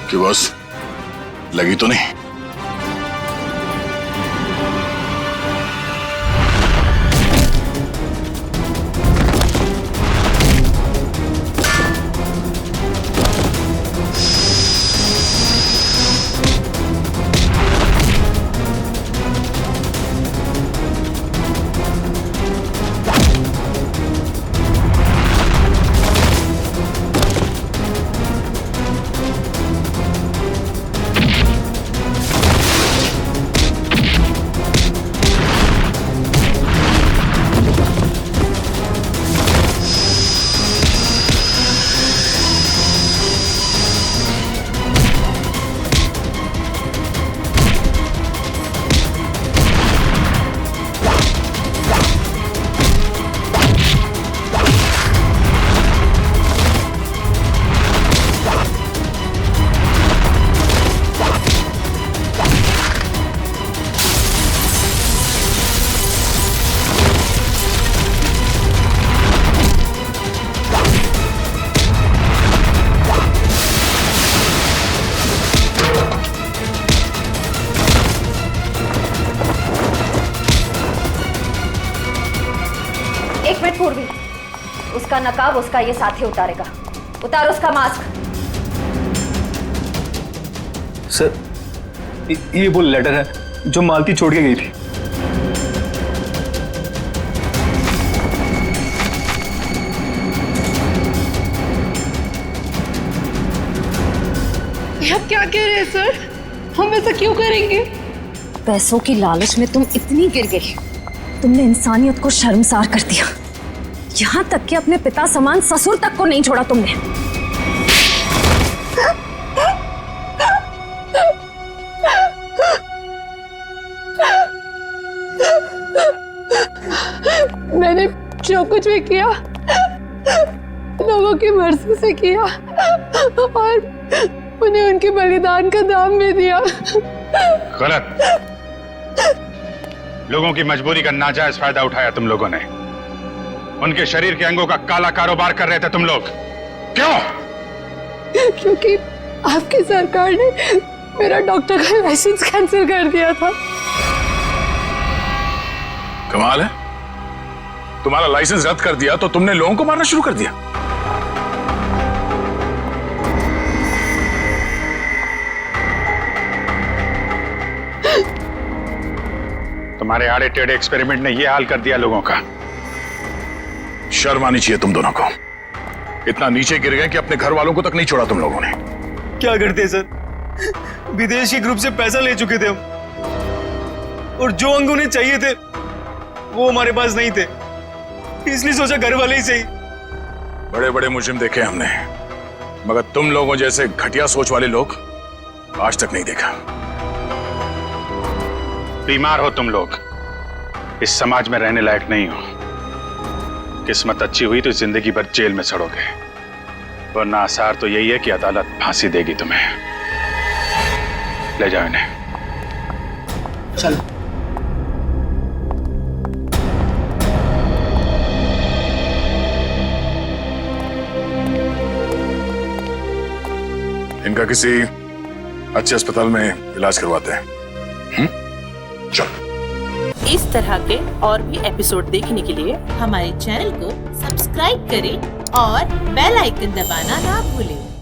कि बॉस लगी तो नहीं? पूर्वी, उसका नकाब उसका ये साथी उतारेगा। उतार उसका मास्क। सर ये वो लेटर है जो मालती छोड़ के गई थी। आप क्या कह रहे हैं सर? हम ऐसा क्यों करेंगे? पैसों की लालच में तुम इतनी गिर गई, तुमने इंसानियत को शर्मसार कर दिया। यहाँ तक कि अपने पिता समान ससुर तक को नहीं छोड़ा तुमने। मैंने जो कुछ भी किया लोगों की मर्जी से किया और उन्हें उनके बलिदान का दाम भी दिया। गलत। लोगों की मजबूरी का नाजायज फायदा उठाया तुम लोगों ने। उनके शरीर के अंगों का काला कारोबार कर रहे थे तुम लोग। क्यों? क्योंकि आपकी सरकार ने मेरा डॉक्टर का लाइसेंस कैंसिल कर दिया था। कमाल है, तुम्हारा लाइसेंस रद्द कर दिया तो तुमने लोगों को मारना शुरू कर दिया। तुम्हारे आड़े टेढ़े एक्सपेरिमेंट ने यह हाल कर दिया लोगों का। शर्म आनी चाहिए तुम दोनों को। इतना नीचे गिर गए कि अपने घर वालों को तक नहीं छोड़ा तुम लोगों ने। क्या करते सर, विदेशी ग्रुप से पैसा ले चुके थे हम, और जो अंग उन्हें चाहिए थे वो हमारे पास नहीं थे, इसलिए सोचा घर वाले ही सही। बड़े बड़े मुजरिम देखे हमने, मगर तुम लोगों जैसे घटिया सोच वाले लोग आज तक नहीं देखा। बीमार हो तुम लोग, इस समाज में रहने लायक नहीं हो। किस्मत अच्छी हुई तो जिंदगी भर जेल में सड़ोगे, वरना आसार तो यही है कि अदालत फांसी देगी तुम्हें। ले जाओ इन्हें। चल। इनका किसी अच्छे अस्पताल में इलाज करवाते हैं। चल। इस तरह के और भी एपिसोड देखने के लिए हमारे चैनल को सब्सक्राइब करें और बेल आइकन दबाना ना भूलें।